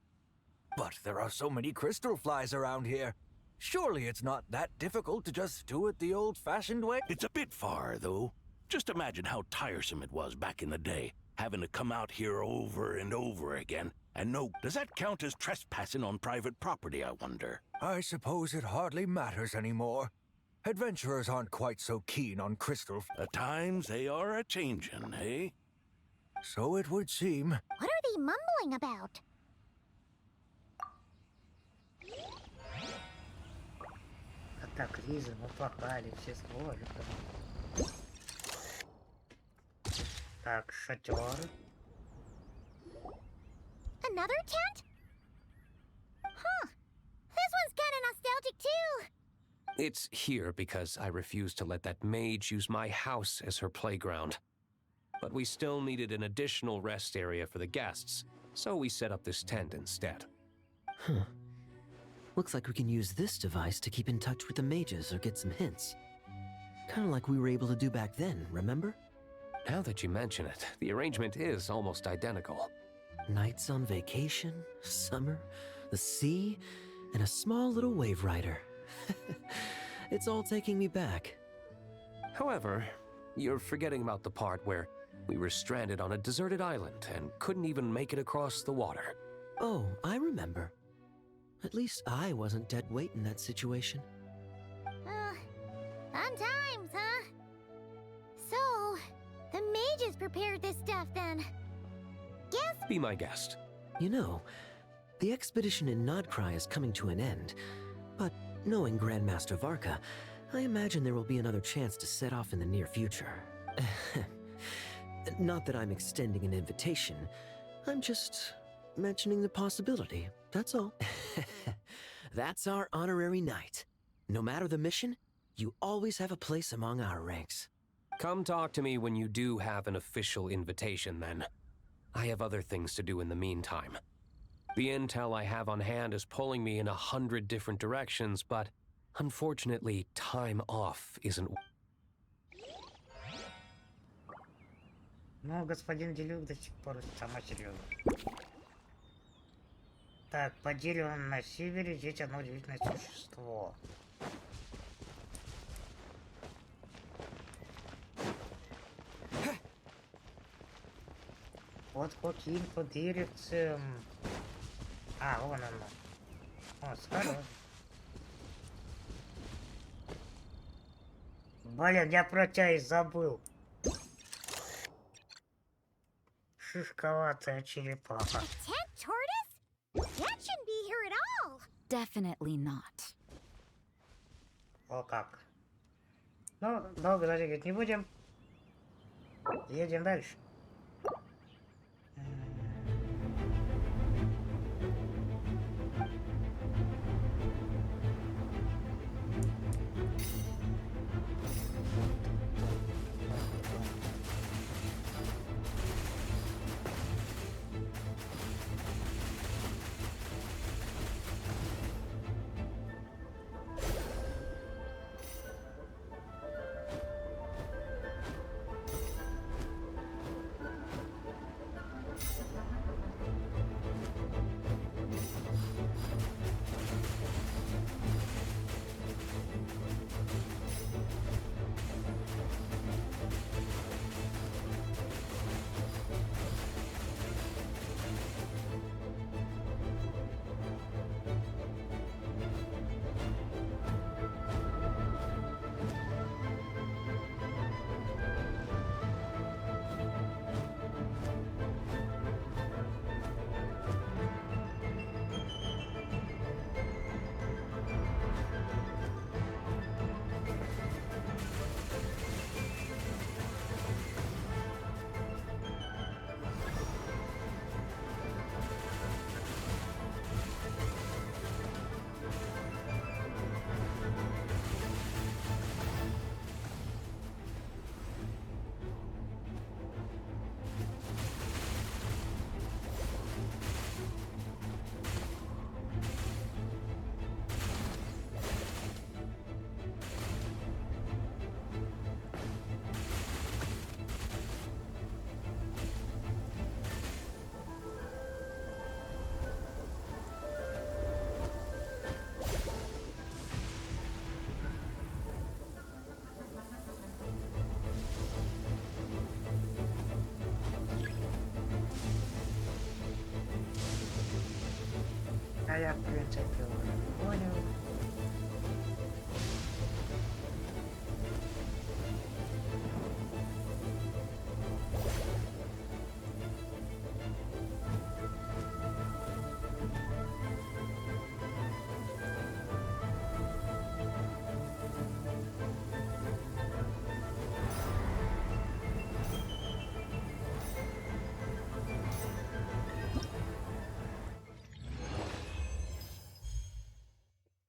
But there are so many crystal flies around here. Surely it's not that difficult to just do it the old-fashioned way? It's a bit far, though. Just imagine how tiresome it was back in the day, having to come out here over and over again. And no, does that count as trespassing on private property, I wonder? I suppose it hardly matters anymore. Adventurers aren't quite so keen on crystal. At times, they are a-changin', eh? So it would seem. What are they mumbling about? Катаклизм, апокалипсис, вот это. Так, шатер. Another tent? Huh. This one's kinda nostalgic too. It's here because I refused to let that mage use my house as her playground. But we still needed an additional rest area for the guests, so we set up this tent instead. Huh. Looks like we can use this device to keep in touch with the mages or get some hints. Kind of like we were able to do back then, remember? Now that you mention it, the arrangement is almost identical. Nights on vacation, summer, the sea, and a small little wave rider. It's all taking me back. However, you're forgetting about the part where we were stranded on a deserted island and couldn't even make it across the water. Oh, I remember. At least I wasn't dead weight in that situation. Fun times, huh? So, the mages prepared this stuff then. Guess Be my guest. You know, the expedition in Nodcry is coming to an end, but knowing Grandmaster Varka, I imagine there will be another chance to set off in the near future. Not that I'm extending an invitation. I'm just mentioning the possibility, that's all. That's our honorary knight. No matter the mission, you always have a place among our ranks. Come talk to me when you do have an official invitation, then. I have other things to do in the meantime. The intel I have on hand is pulling me in 100 different directions, but unfortunately, time off isn't... Ну, господин Делюк до сих пор сама серьезно. Так, по дереву на севере здесь одно удивительное существо. Вот каким-то деревцем. А, вон оно. О, скоро. Блин, я про тебя и забыл. Шишковатая черепаха. Tent tortoise? That shouldn't be here at all. Definitely not. О как. Ну, долго затягивать не будем. Едем дальше. А я, в принципе, уже понял.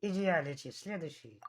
Идеалити, следующий.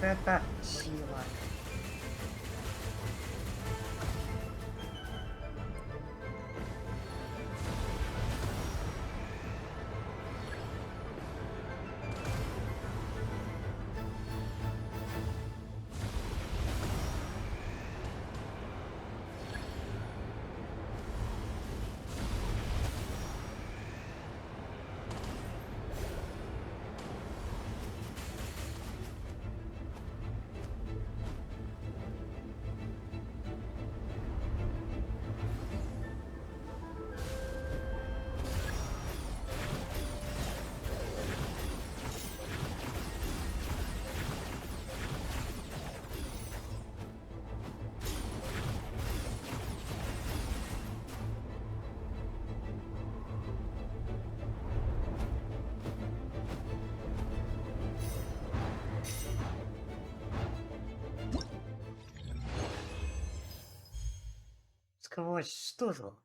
это сила. Сквозь стужу.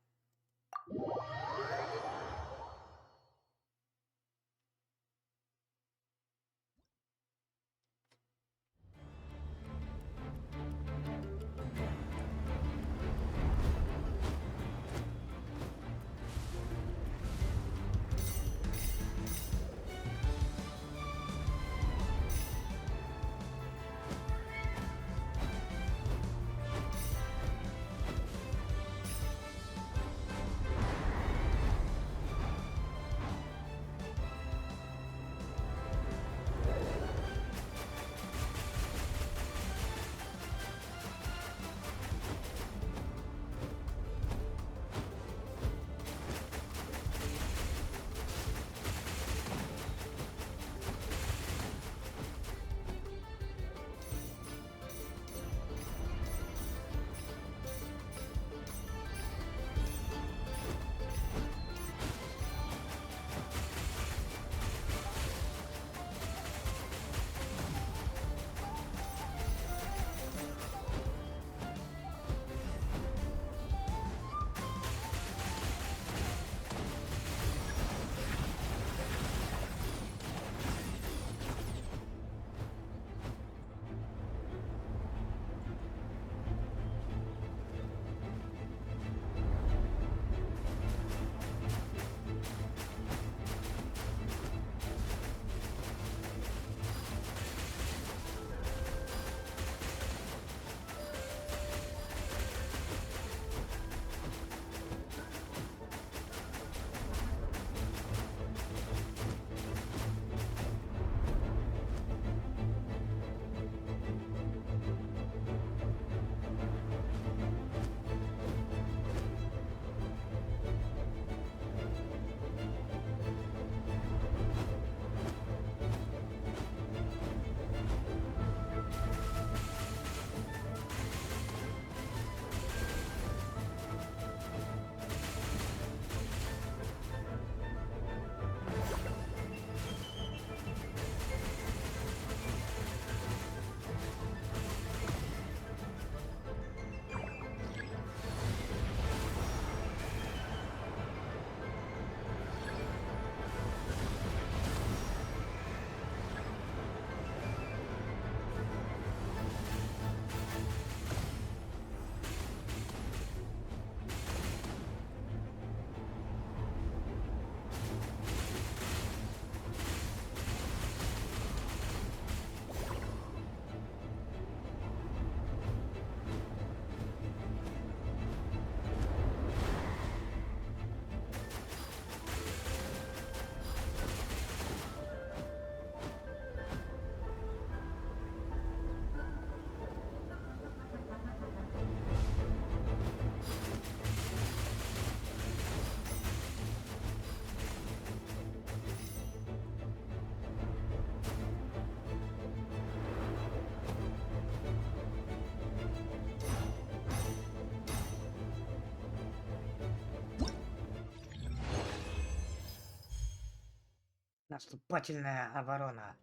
Наступательная оборона.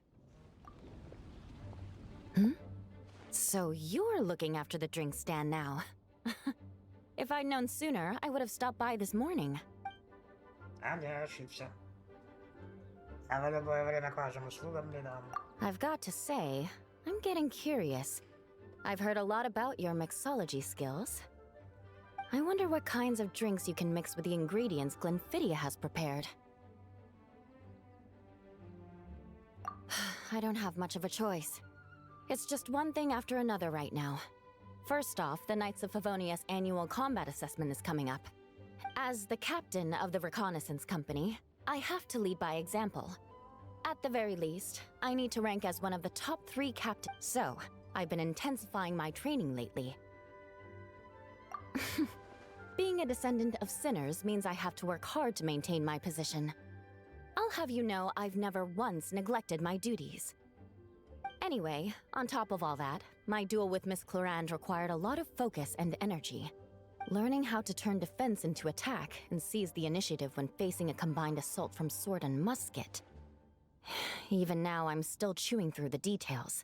So you're looking after the drink stand now. If I'd known sooner, I would have stopped by this morning. А я ошибся. А в любое время к вашим услугам, лидам. I've got to say, I'm getting curious. I've heard a lot about your mixology skills. I wonder what kinds of drinks you can mix with the ingredients Glenfiddia has prepared. I don't have much of a choice. It's just one thing after another right now. First off, the Knights of Favonius annual combat assessment is coming up. As the captain of the reconnaissance company, I have to lead by example. At the very least, I need to rank as one of the top 3 captains. So, I've been intensifying my training lately. Being a descendant of sinners means I have to work hard to maintain my position. I'll have you know I've never once neglected my duties. Anyway, on top of all that, my duel with Miss Clorand required a lot of focus and energy. Learning how to turn defense into attack and seize the initiative when facing a combined assault from sword and musket. Even now, I'm still chewing through the details.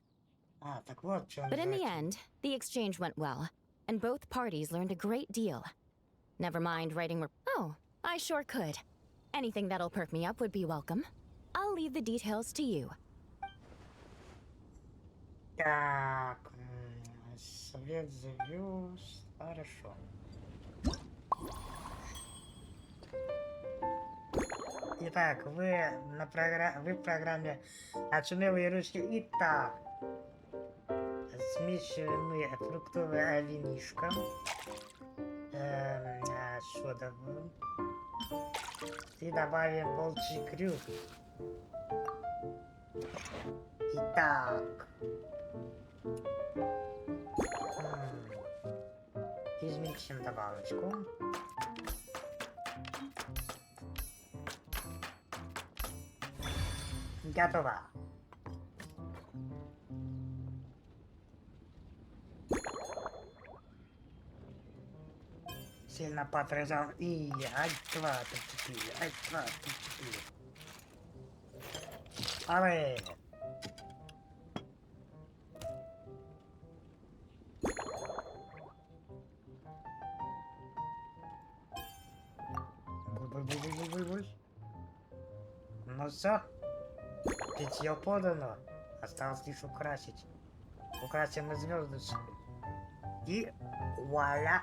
But in the end, the exchange went well, and both parties learned a great deal. Never mind writing Oh, I sure could. Anything that'll perk me up would be welcome. I'll leave the details to you. Так, совет завез. Хорошо. Итак, вы в программе «Очумелые ручки». Итак, смешанное фруктовое винишко. Что добавим? И добавим волчий крюк. Итак. Измельчим добавочку. Готово. Сильно подрезал. И ай-2, 3-4, ай-2, 3-4. Але. Ну все, питье подано. Осталось лишь украсить. Украсим и звездочку. И вуаля!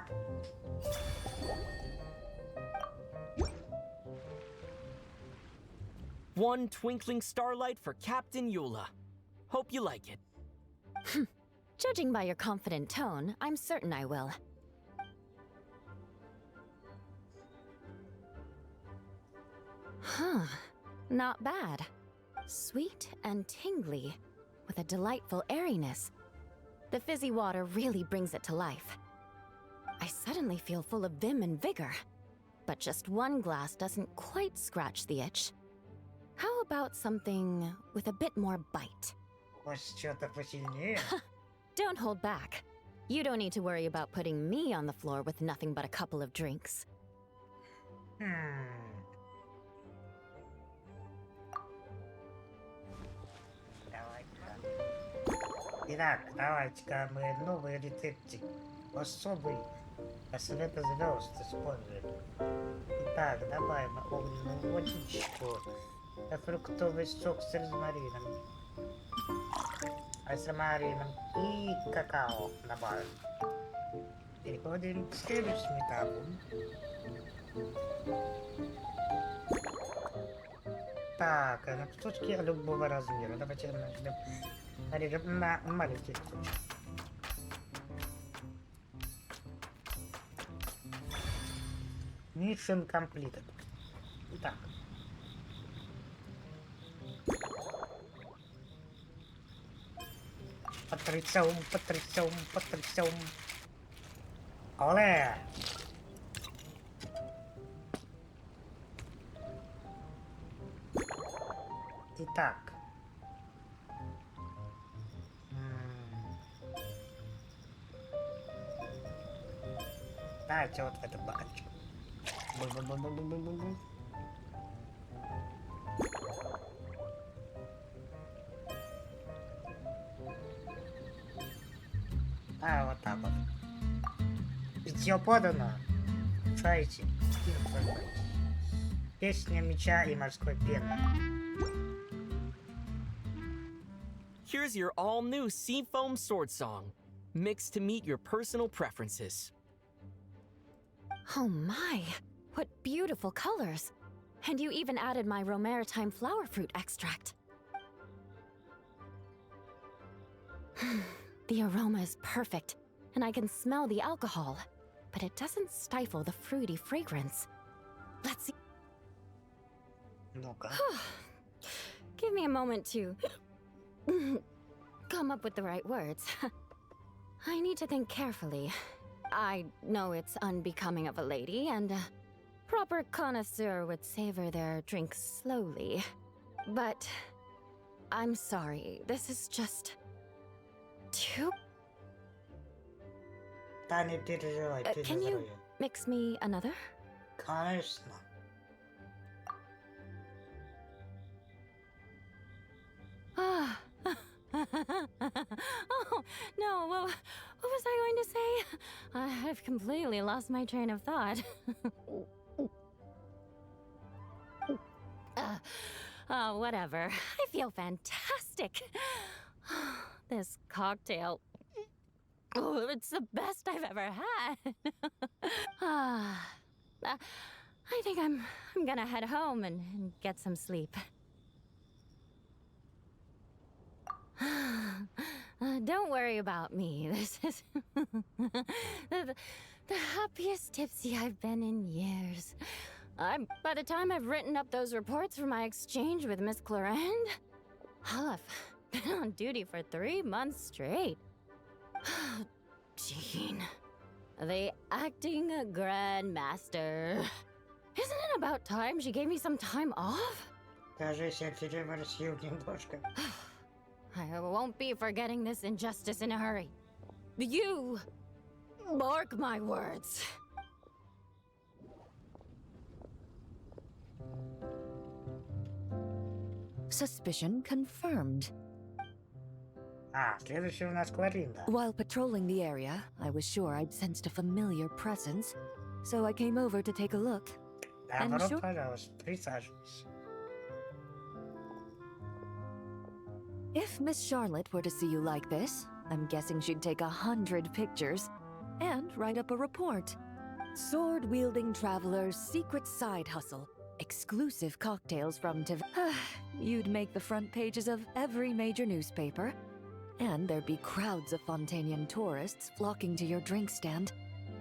One twinkling starlight for Captain Eula. Hope you like it. Judging by your confident tone, I'm certain I will. Huh. Not bad. Sweet and tingly, with a delightful airiness. The fizzy water really brings it to life. I suddenly feel full of vim and vigor. But just one glass doesn't quite scratch the itch. How about something with a bit more bite? Don't hold back. You don't need to worry about putting me on the floor with nothing but a couple of drinks. Итак, давайте-ка мы новый рецептик. Особый. Совета звезд используем. Итак, добавим огненную водичку. Фруктовый сок с розмарином. И какао добавим. Переходим к следующему этапу. Так, на кусочки любого размера. Давайте нарежем на маленькие кусочки. Mission completed. Итак. Потрясем. Оле! Итак. Давайте вот в эту бакочку. Бу-бу-бу-бу-бу-бу-бу. Вот так вот. Питье подано. Шайте. Песня меча и морской пены. Here's your all-new Seafoam Sword Song, mixed to meet your personal preferences. Oh my, what beautiful colors. And you even added my romaritime flower fruit extract. The aroma is perfect, and I can smell the alcohol, but it doesn't stifle the fruity fragrance. Let's see. Ну-ка. Give me a moment to come up with the right words. I need to think carefully. I know it's unbecoming of a lady, and a proper connoisseur would savor their drink slowly. But I'm sorry, this is just too... Да не переживай, ты Can за you здоровье. mix me another? Конечно. Ah. Oh, no, what was I going to say? I've completely lost my train of thought. Whatever. I feel fantastic. This cocktail. Oh, it's the best I've ever had. I think I'm gonna head home and get some sleep. Don't worry about me. This is the happiest tipsy I've been in years. By the time I've written up those reports for my exchange with Miss Clarend, I'll have been on duty for 3 months straight. Jean, the acting grandmaster. Isn't it about time she gave me some time off? Кажись, я переборщил немножко. I won't be forgetting this injustice in a hurry. You mark my words. Suspicion confirmed. Следующий у нас Кларинда. While patrolling the area, I was sure I'd sensed a familiar presence, so I came over to take a look. Добро пожаловать, присаживайся. If Miss Charlotte were to see you like this, I'm guessing she'd take 100 pictures and write up a report. Sword-wielding traveler's secret side hustle. Exclusive cocktails from You'd make the front pages of every major newspaper, and there'd be crowds of Fontanian tourists flocking to your drink stand,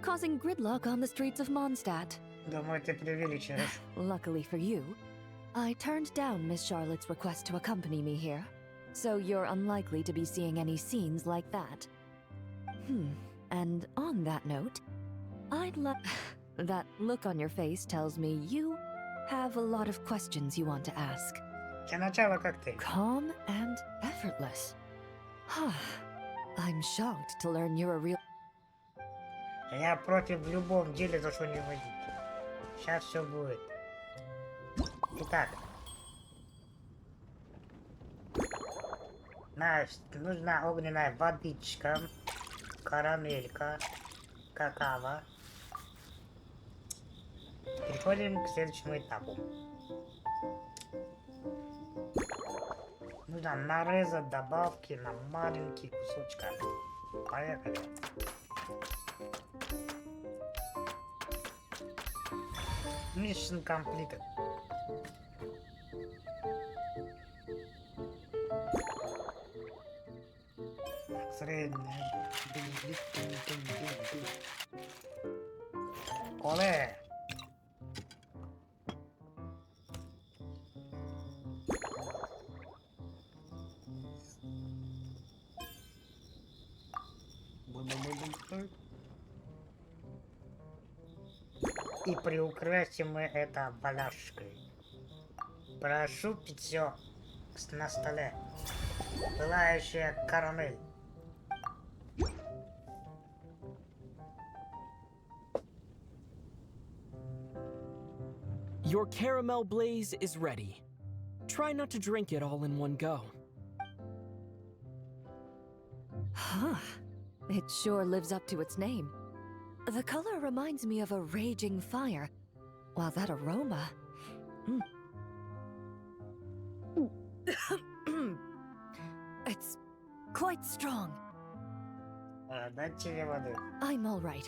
causing gridlock on the streets of Mondstadt. Думаю, ты преувеличиваешь. Luckily for you, I turned down Miss Charlotte's request to accompany me here, so you're unlikely to be seeing any scenes like that. And on that note, I'd like... That look on your face tells me you have a lot of questions you want to ask. Для начала коктейль. Calm and effortless. I'm shocked to learn you're a real... Я против в любом деле за что не возьму. Сейчас все будет. Итак. Нужна огненная водичка, карамелька, какао. Переходим к следующему этапу. Нужно нарезать добавки на маленькие кусочки. Поехали. Mission completed. Средняя. Оле. И приукрасим мы это баляшкой. Прошу питье на столе. Пылающая карамель. Your caramel blaze is ready. Try not to drink it all in one go. It sure lives up to its name. The color reminds me of a raging fire, while that aroma... It's quite strong. Дать тебе воды. I'm all right.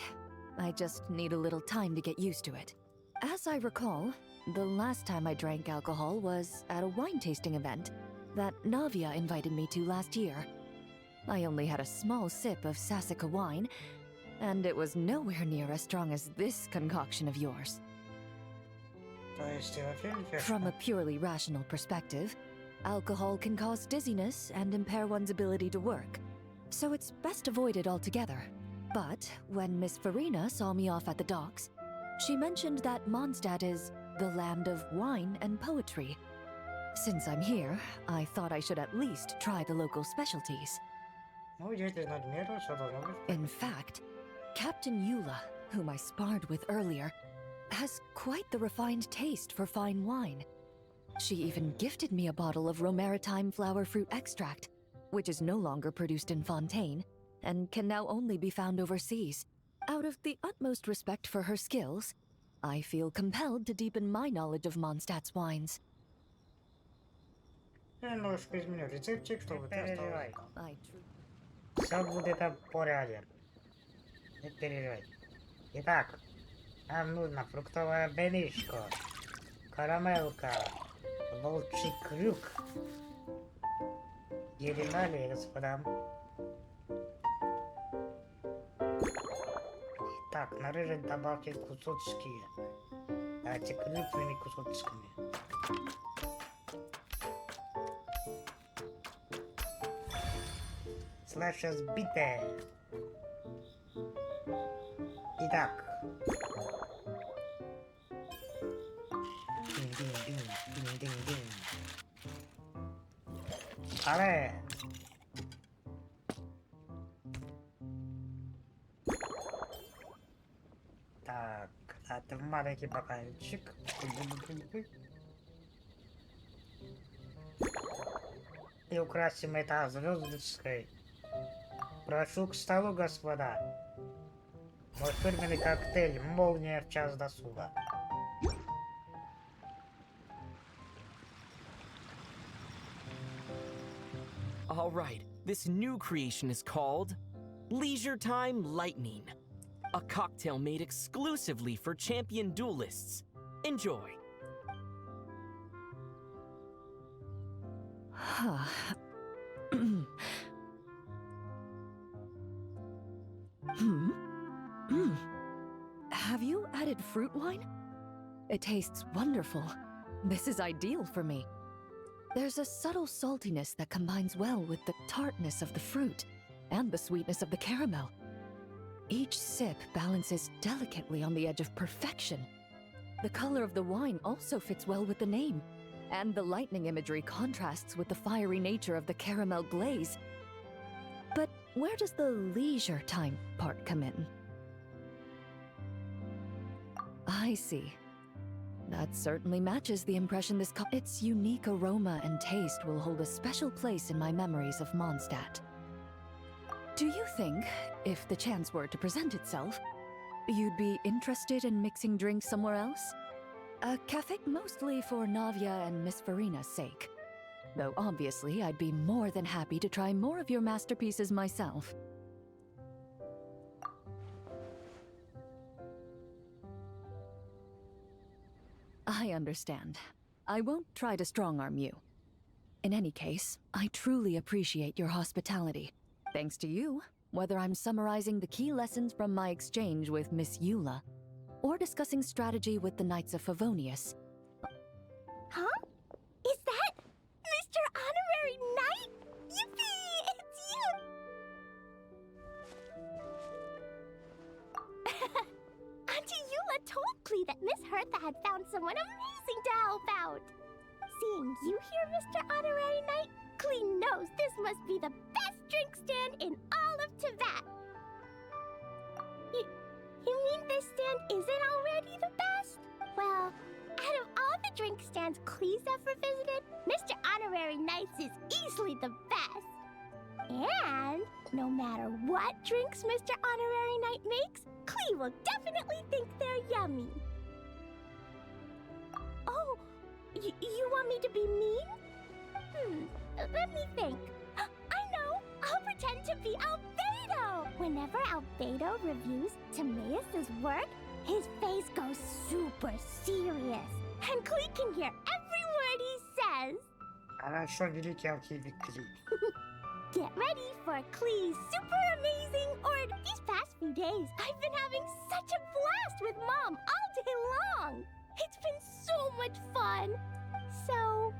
I just need a little time to get used to it. As I recall, the last time I drank alcohol was at a wine tasting event that Navia invited me to last year. I only had a small sip of Sassica wine, and it was nowhere near as strong as this concoction of yours. То есть ты вообще не пьешь? From a purely rational perspective, alcohol can cause dizziness and impair one's ability to work, so it's best avoided altogether. But when Miss Farina saw me off at the docks, she mentioned that Mondstadt is the land of wine and poetry. Since I'm here, I thought I should at least try the local specialties. Ну, если знать меру, все должно быть. In fact, Captain Eula, whom I sparred with earlier, has quite the refined taste for fine wine. She even gifted me a bottle of Romaritime flower fruit extract, which is no longer produced in Fontaine, and can now only be found overseas. Out of the utmost respect for her skills, I feel compelled to deepen my knowledge of Mondstadt's wines. Я немножко изменю рецептик, чтобы ты осталась. I Все будет в порядке. Не переживай. Итак, нам нужно фруктовое винишко, карамелка, волчий крюк. Едем далее, господа. Так, на рыжий добавьте кусочки. Дайте крупными кусочками. Слэша сбитая. Итак. Дин-дин-дин. Але. Так, это маленький бокальчик. И украсим это звездочкой. Прошу к столу, господа. Мой фирменный коктейль «Молния в час досуга». All right, this new creation is called Leisure Time Lightning, a cocktail made exclusively for champion duelists. Enjoy. Have you added fruit wine? It tastes wonderful. This is ideal for me. There's a subtle saltiness that combines well with the tartness of the fruit and the sweetness of the caramel. Each sip balances delicately on the edge of perfection. The color of the wine also fits well with the name, and the lightning imagery contrasts with the fiery nature of the caramel glaze. But where does the leisure time part come in? I see. That certainly matches the impression its unique aroma and taste will hold a special place in my memories of Mondstadt. Do you think, if the chance were to present itself, you'd be interested in mixing drinks somewhere else? A cafe mostly for Navia and Miss Farina's sake. Though obviously I'd be more than happy to try more of your masterpieces myself. I understand. I won't try to strong-arm you. In any case, I truly appreciate your hospitality. Thanks to you, whether I'm summarizing the key lessons from my exchange with Miss Eula, or discussing strategy with the Knights of Favonius. Huh? Is that Mr. Honorary Knight? Yippee! It's you! Auntie Eula told Klee that Miss Hertha had found someone amazing to help out. Seeing you here, Mr. Honorary Knight, Klee knows this must be the best drink stand in all of Teyvat. You mean this stand isn't already the best? Well, out of all the drink stands Klee's ever visited, Mr. Honorary Knight's is easily the best. And no matter what drinks Mr. Honorary Knight makes, Klee will definitely think they're yummy. Oh, you want me to be mean? Let me think. I know. I'll whenever Albedo reviews Timaeus' work, his face goes super serious. And Klee can hear every word he says. Хорошо, великий алхимик Кли. Get ready for Klee's super amazing org. These past few days, I've been having such a blast with Mom all day long. It's been so much fun. So,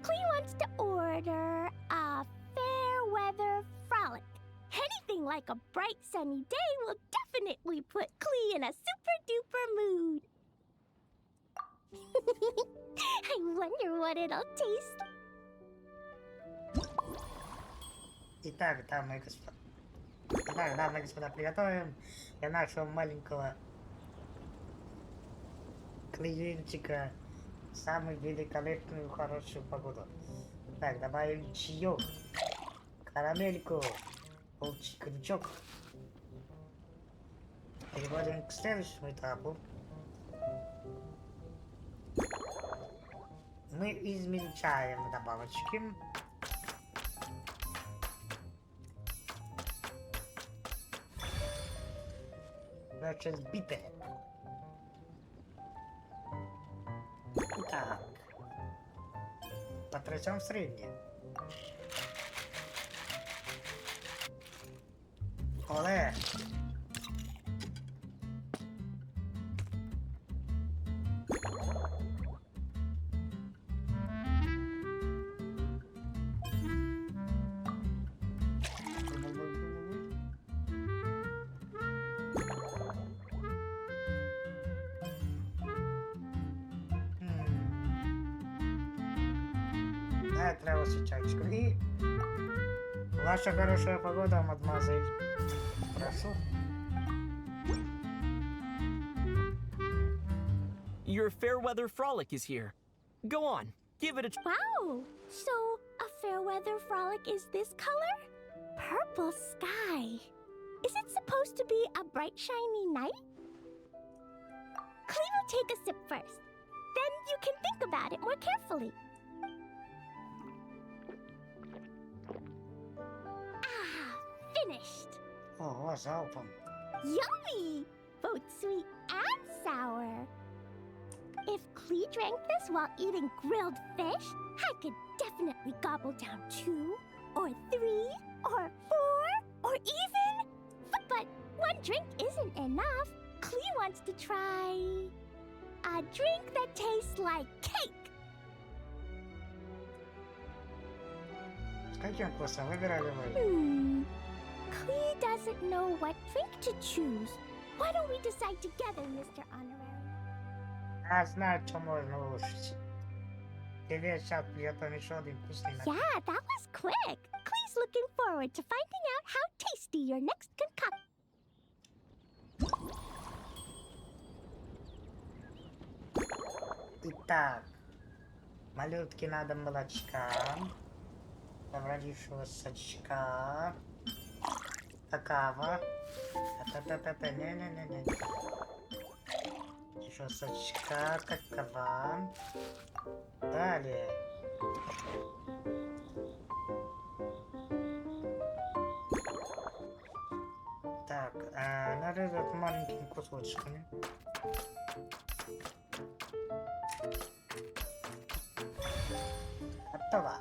Klee wants to order a fair weather frolic. Anything like a bright sunny day will definitely put Klee in a super duper mood. I wonder what it'll taste. Итак, дамы и господа. Итак, дамы и господа, приготовим для нашего маленького клиентика самую великолепную хорошую погоду. Так, добавим чаек, карамельку, волчий крючок. Переходим к следующему этапу. Мы измельчаем добавочки. Значит, сбитые. Так. Потрясем в среднее. Оле! Треба свечачку. И ваша хорошая погода, мадемуазель. Прошу. Your fair weather frolic is here. Go on, give it a Wow! So, a fair weather frolic is this color? Purple sky. Is it supposed to be a bright, shiny night? Klee will take a sip first. Then you can think about it more carefully. Finished. О, залпом. Yummy! Both sweet and sour. If Klee drank this while eating grilled fish, I could definitely gobble down 2, or 3, or 4, or even... But one drink isn't enough. Klee wants to try... a drink that tastes like cake. Каким вкусом? Выбирали вы. Klee doesn't know what drink to choose. Why don't we decide together, Mr. Honorary? Я знаю, что можно улучшить. Тебе сейчас приготовим еще один вкусный напиток. Yeah, that was quick. Klee's looking forward to finding out how tasty your next concoction. Итак, малютке надо молочка, добродившего сачка, какао, не-не-не-не, еще сачка, какао, далее. Так, нарезать маленькими кусочками. Готово.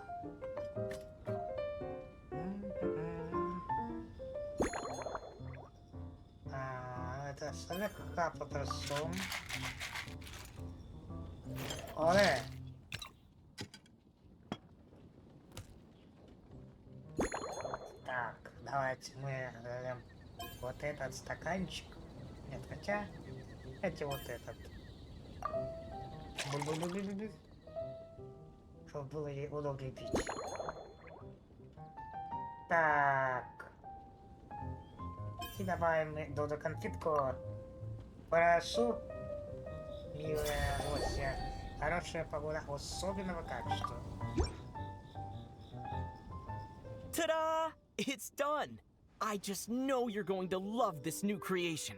Это слегка потрясем. Оле! Так, давайте мы дадим вот этот стаканчик. Нет, хотя... Эти вот этот. Бу-бу-бу-бу-бу. Чтобы было ей удобнее пить. Так. И добавим мы Додо конфетку. Прошу, милая гостья. Хорошая погода особенного качества. Ta-da! It's done! I just know you're going to love this new creation.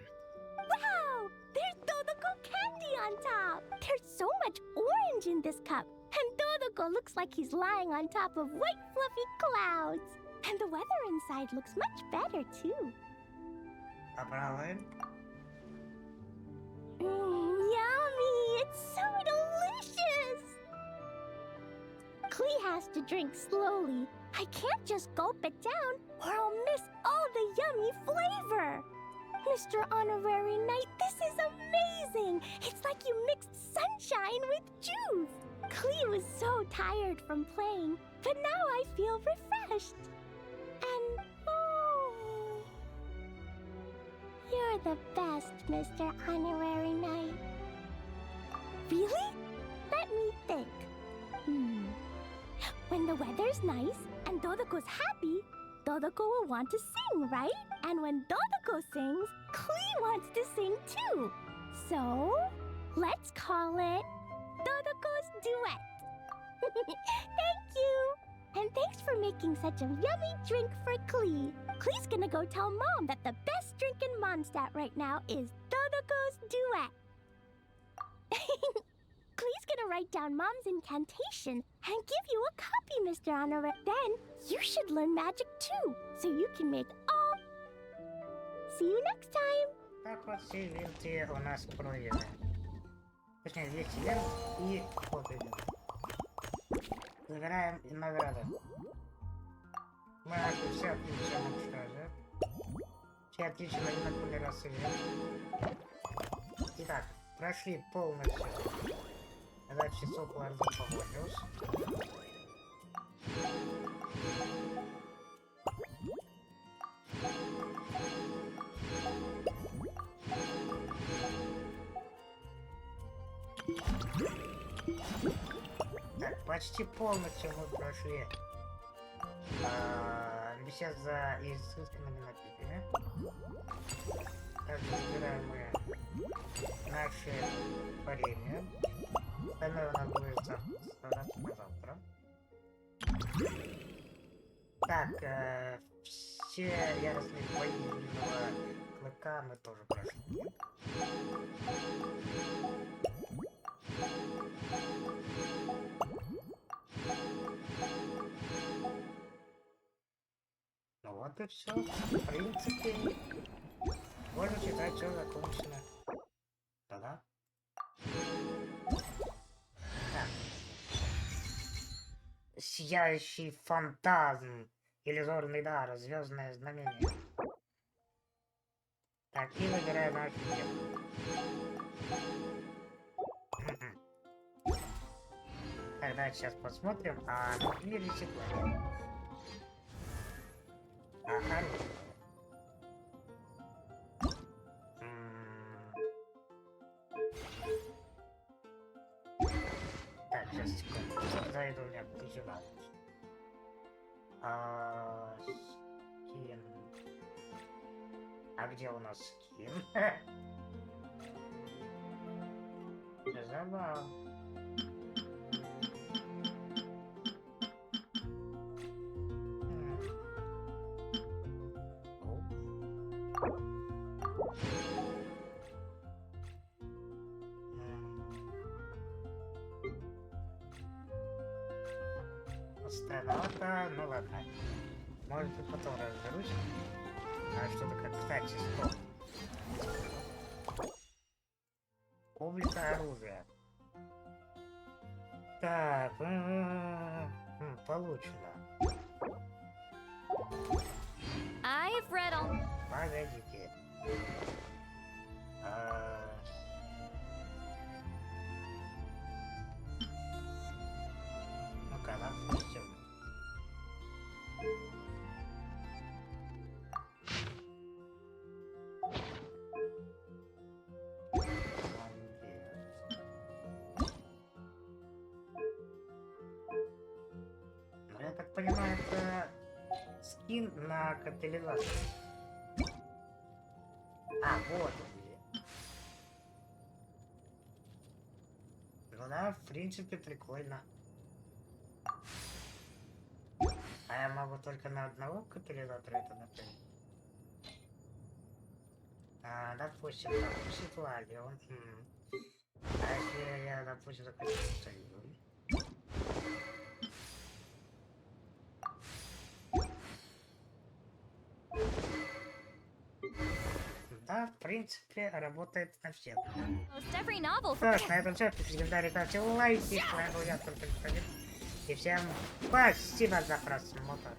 Wow! There's Dodoko candy on top! There's so much orange in this cup. And Dodoko looks like he's lying on top of white fluffy clouds. And the weather inside looks much better, too. Попробуем. Yummy! It's so delicious! Klee has to drink slowly. I can't just gulp it down, or I'll miss all the yummy flavor. Mr. Honorary Knight, this is amazing! It's like you mixed sunshine with juice. Klee was so tired from playing, but now I feel refreshed. And you're the best, Mr. Honorary Knight. Really? Let me think. When the weather's nice and Dodoko's happy, Dodoko will want to sing, right? And when Dodoko sings, Klee wants to sing too. So, let's call it Dodoko's Duet. Thank you! And thanks for making such a yummy drink for Klee. Klee's gonna go tell Mom that the best drink in Mondstadt right now is Dodoko's Duet. Klee's gonna write down Mom's incantation and give you a copy, Mr. Honor. Then you should learn magic too, so you can make all... See you next time! Так вот, все ивенты у нас пройдены. Точнее, есть ивент и вот ивент. Забираем и награды. Мы все отлично уничтожили. Все отлично накули раз ивент. Итак, прошли полностью. Записи сокола Ордо Фавониус. Так, почти полностью мы прошли беседа с изысканными напитками. Также забираем мы наши творения. Остальное у нас будет оставаться на завтра. Так, все яростные бои Длинного Клыка мы тоже прошли. Ну вот и все. В принципе, можно считать, все закончено. Да-да. Так. Сияющий фантазм. Иллюзорный дар. Звездное знамение. Так, и выбираем офигенно. Тогда сейчас посмотрим, например, секунду. Оружие. Так, сейчас секунду. Зайду у меня сюда. Скин. А где у нас скин? Забавно. Странновато, ну ладно. Может быть потом разберусь. Что-то как, кстати, стоп. Публика оружия. Так, получено. I've read all. Погодите. Ну-ка, допустим. Ну, я так понимаю, это скин на катализатор. Вот он где. Ну да, в принципе, прикольно. А я могу только на одного катализатора это например. Допустим, там ситуация, он... А если я, допустим, захочу союз? да, в принципе, работает на всех. Most every novel Что ж, на этом все. Пишите комментарии, ставьте лайки. С вами был я, только господин. И всем спасибо за просмотр.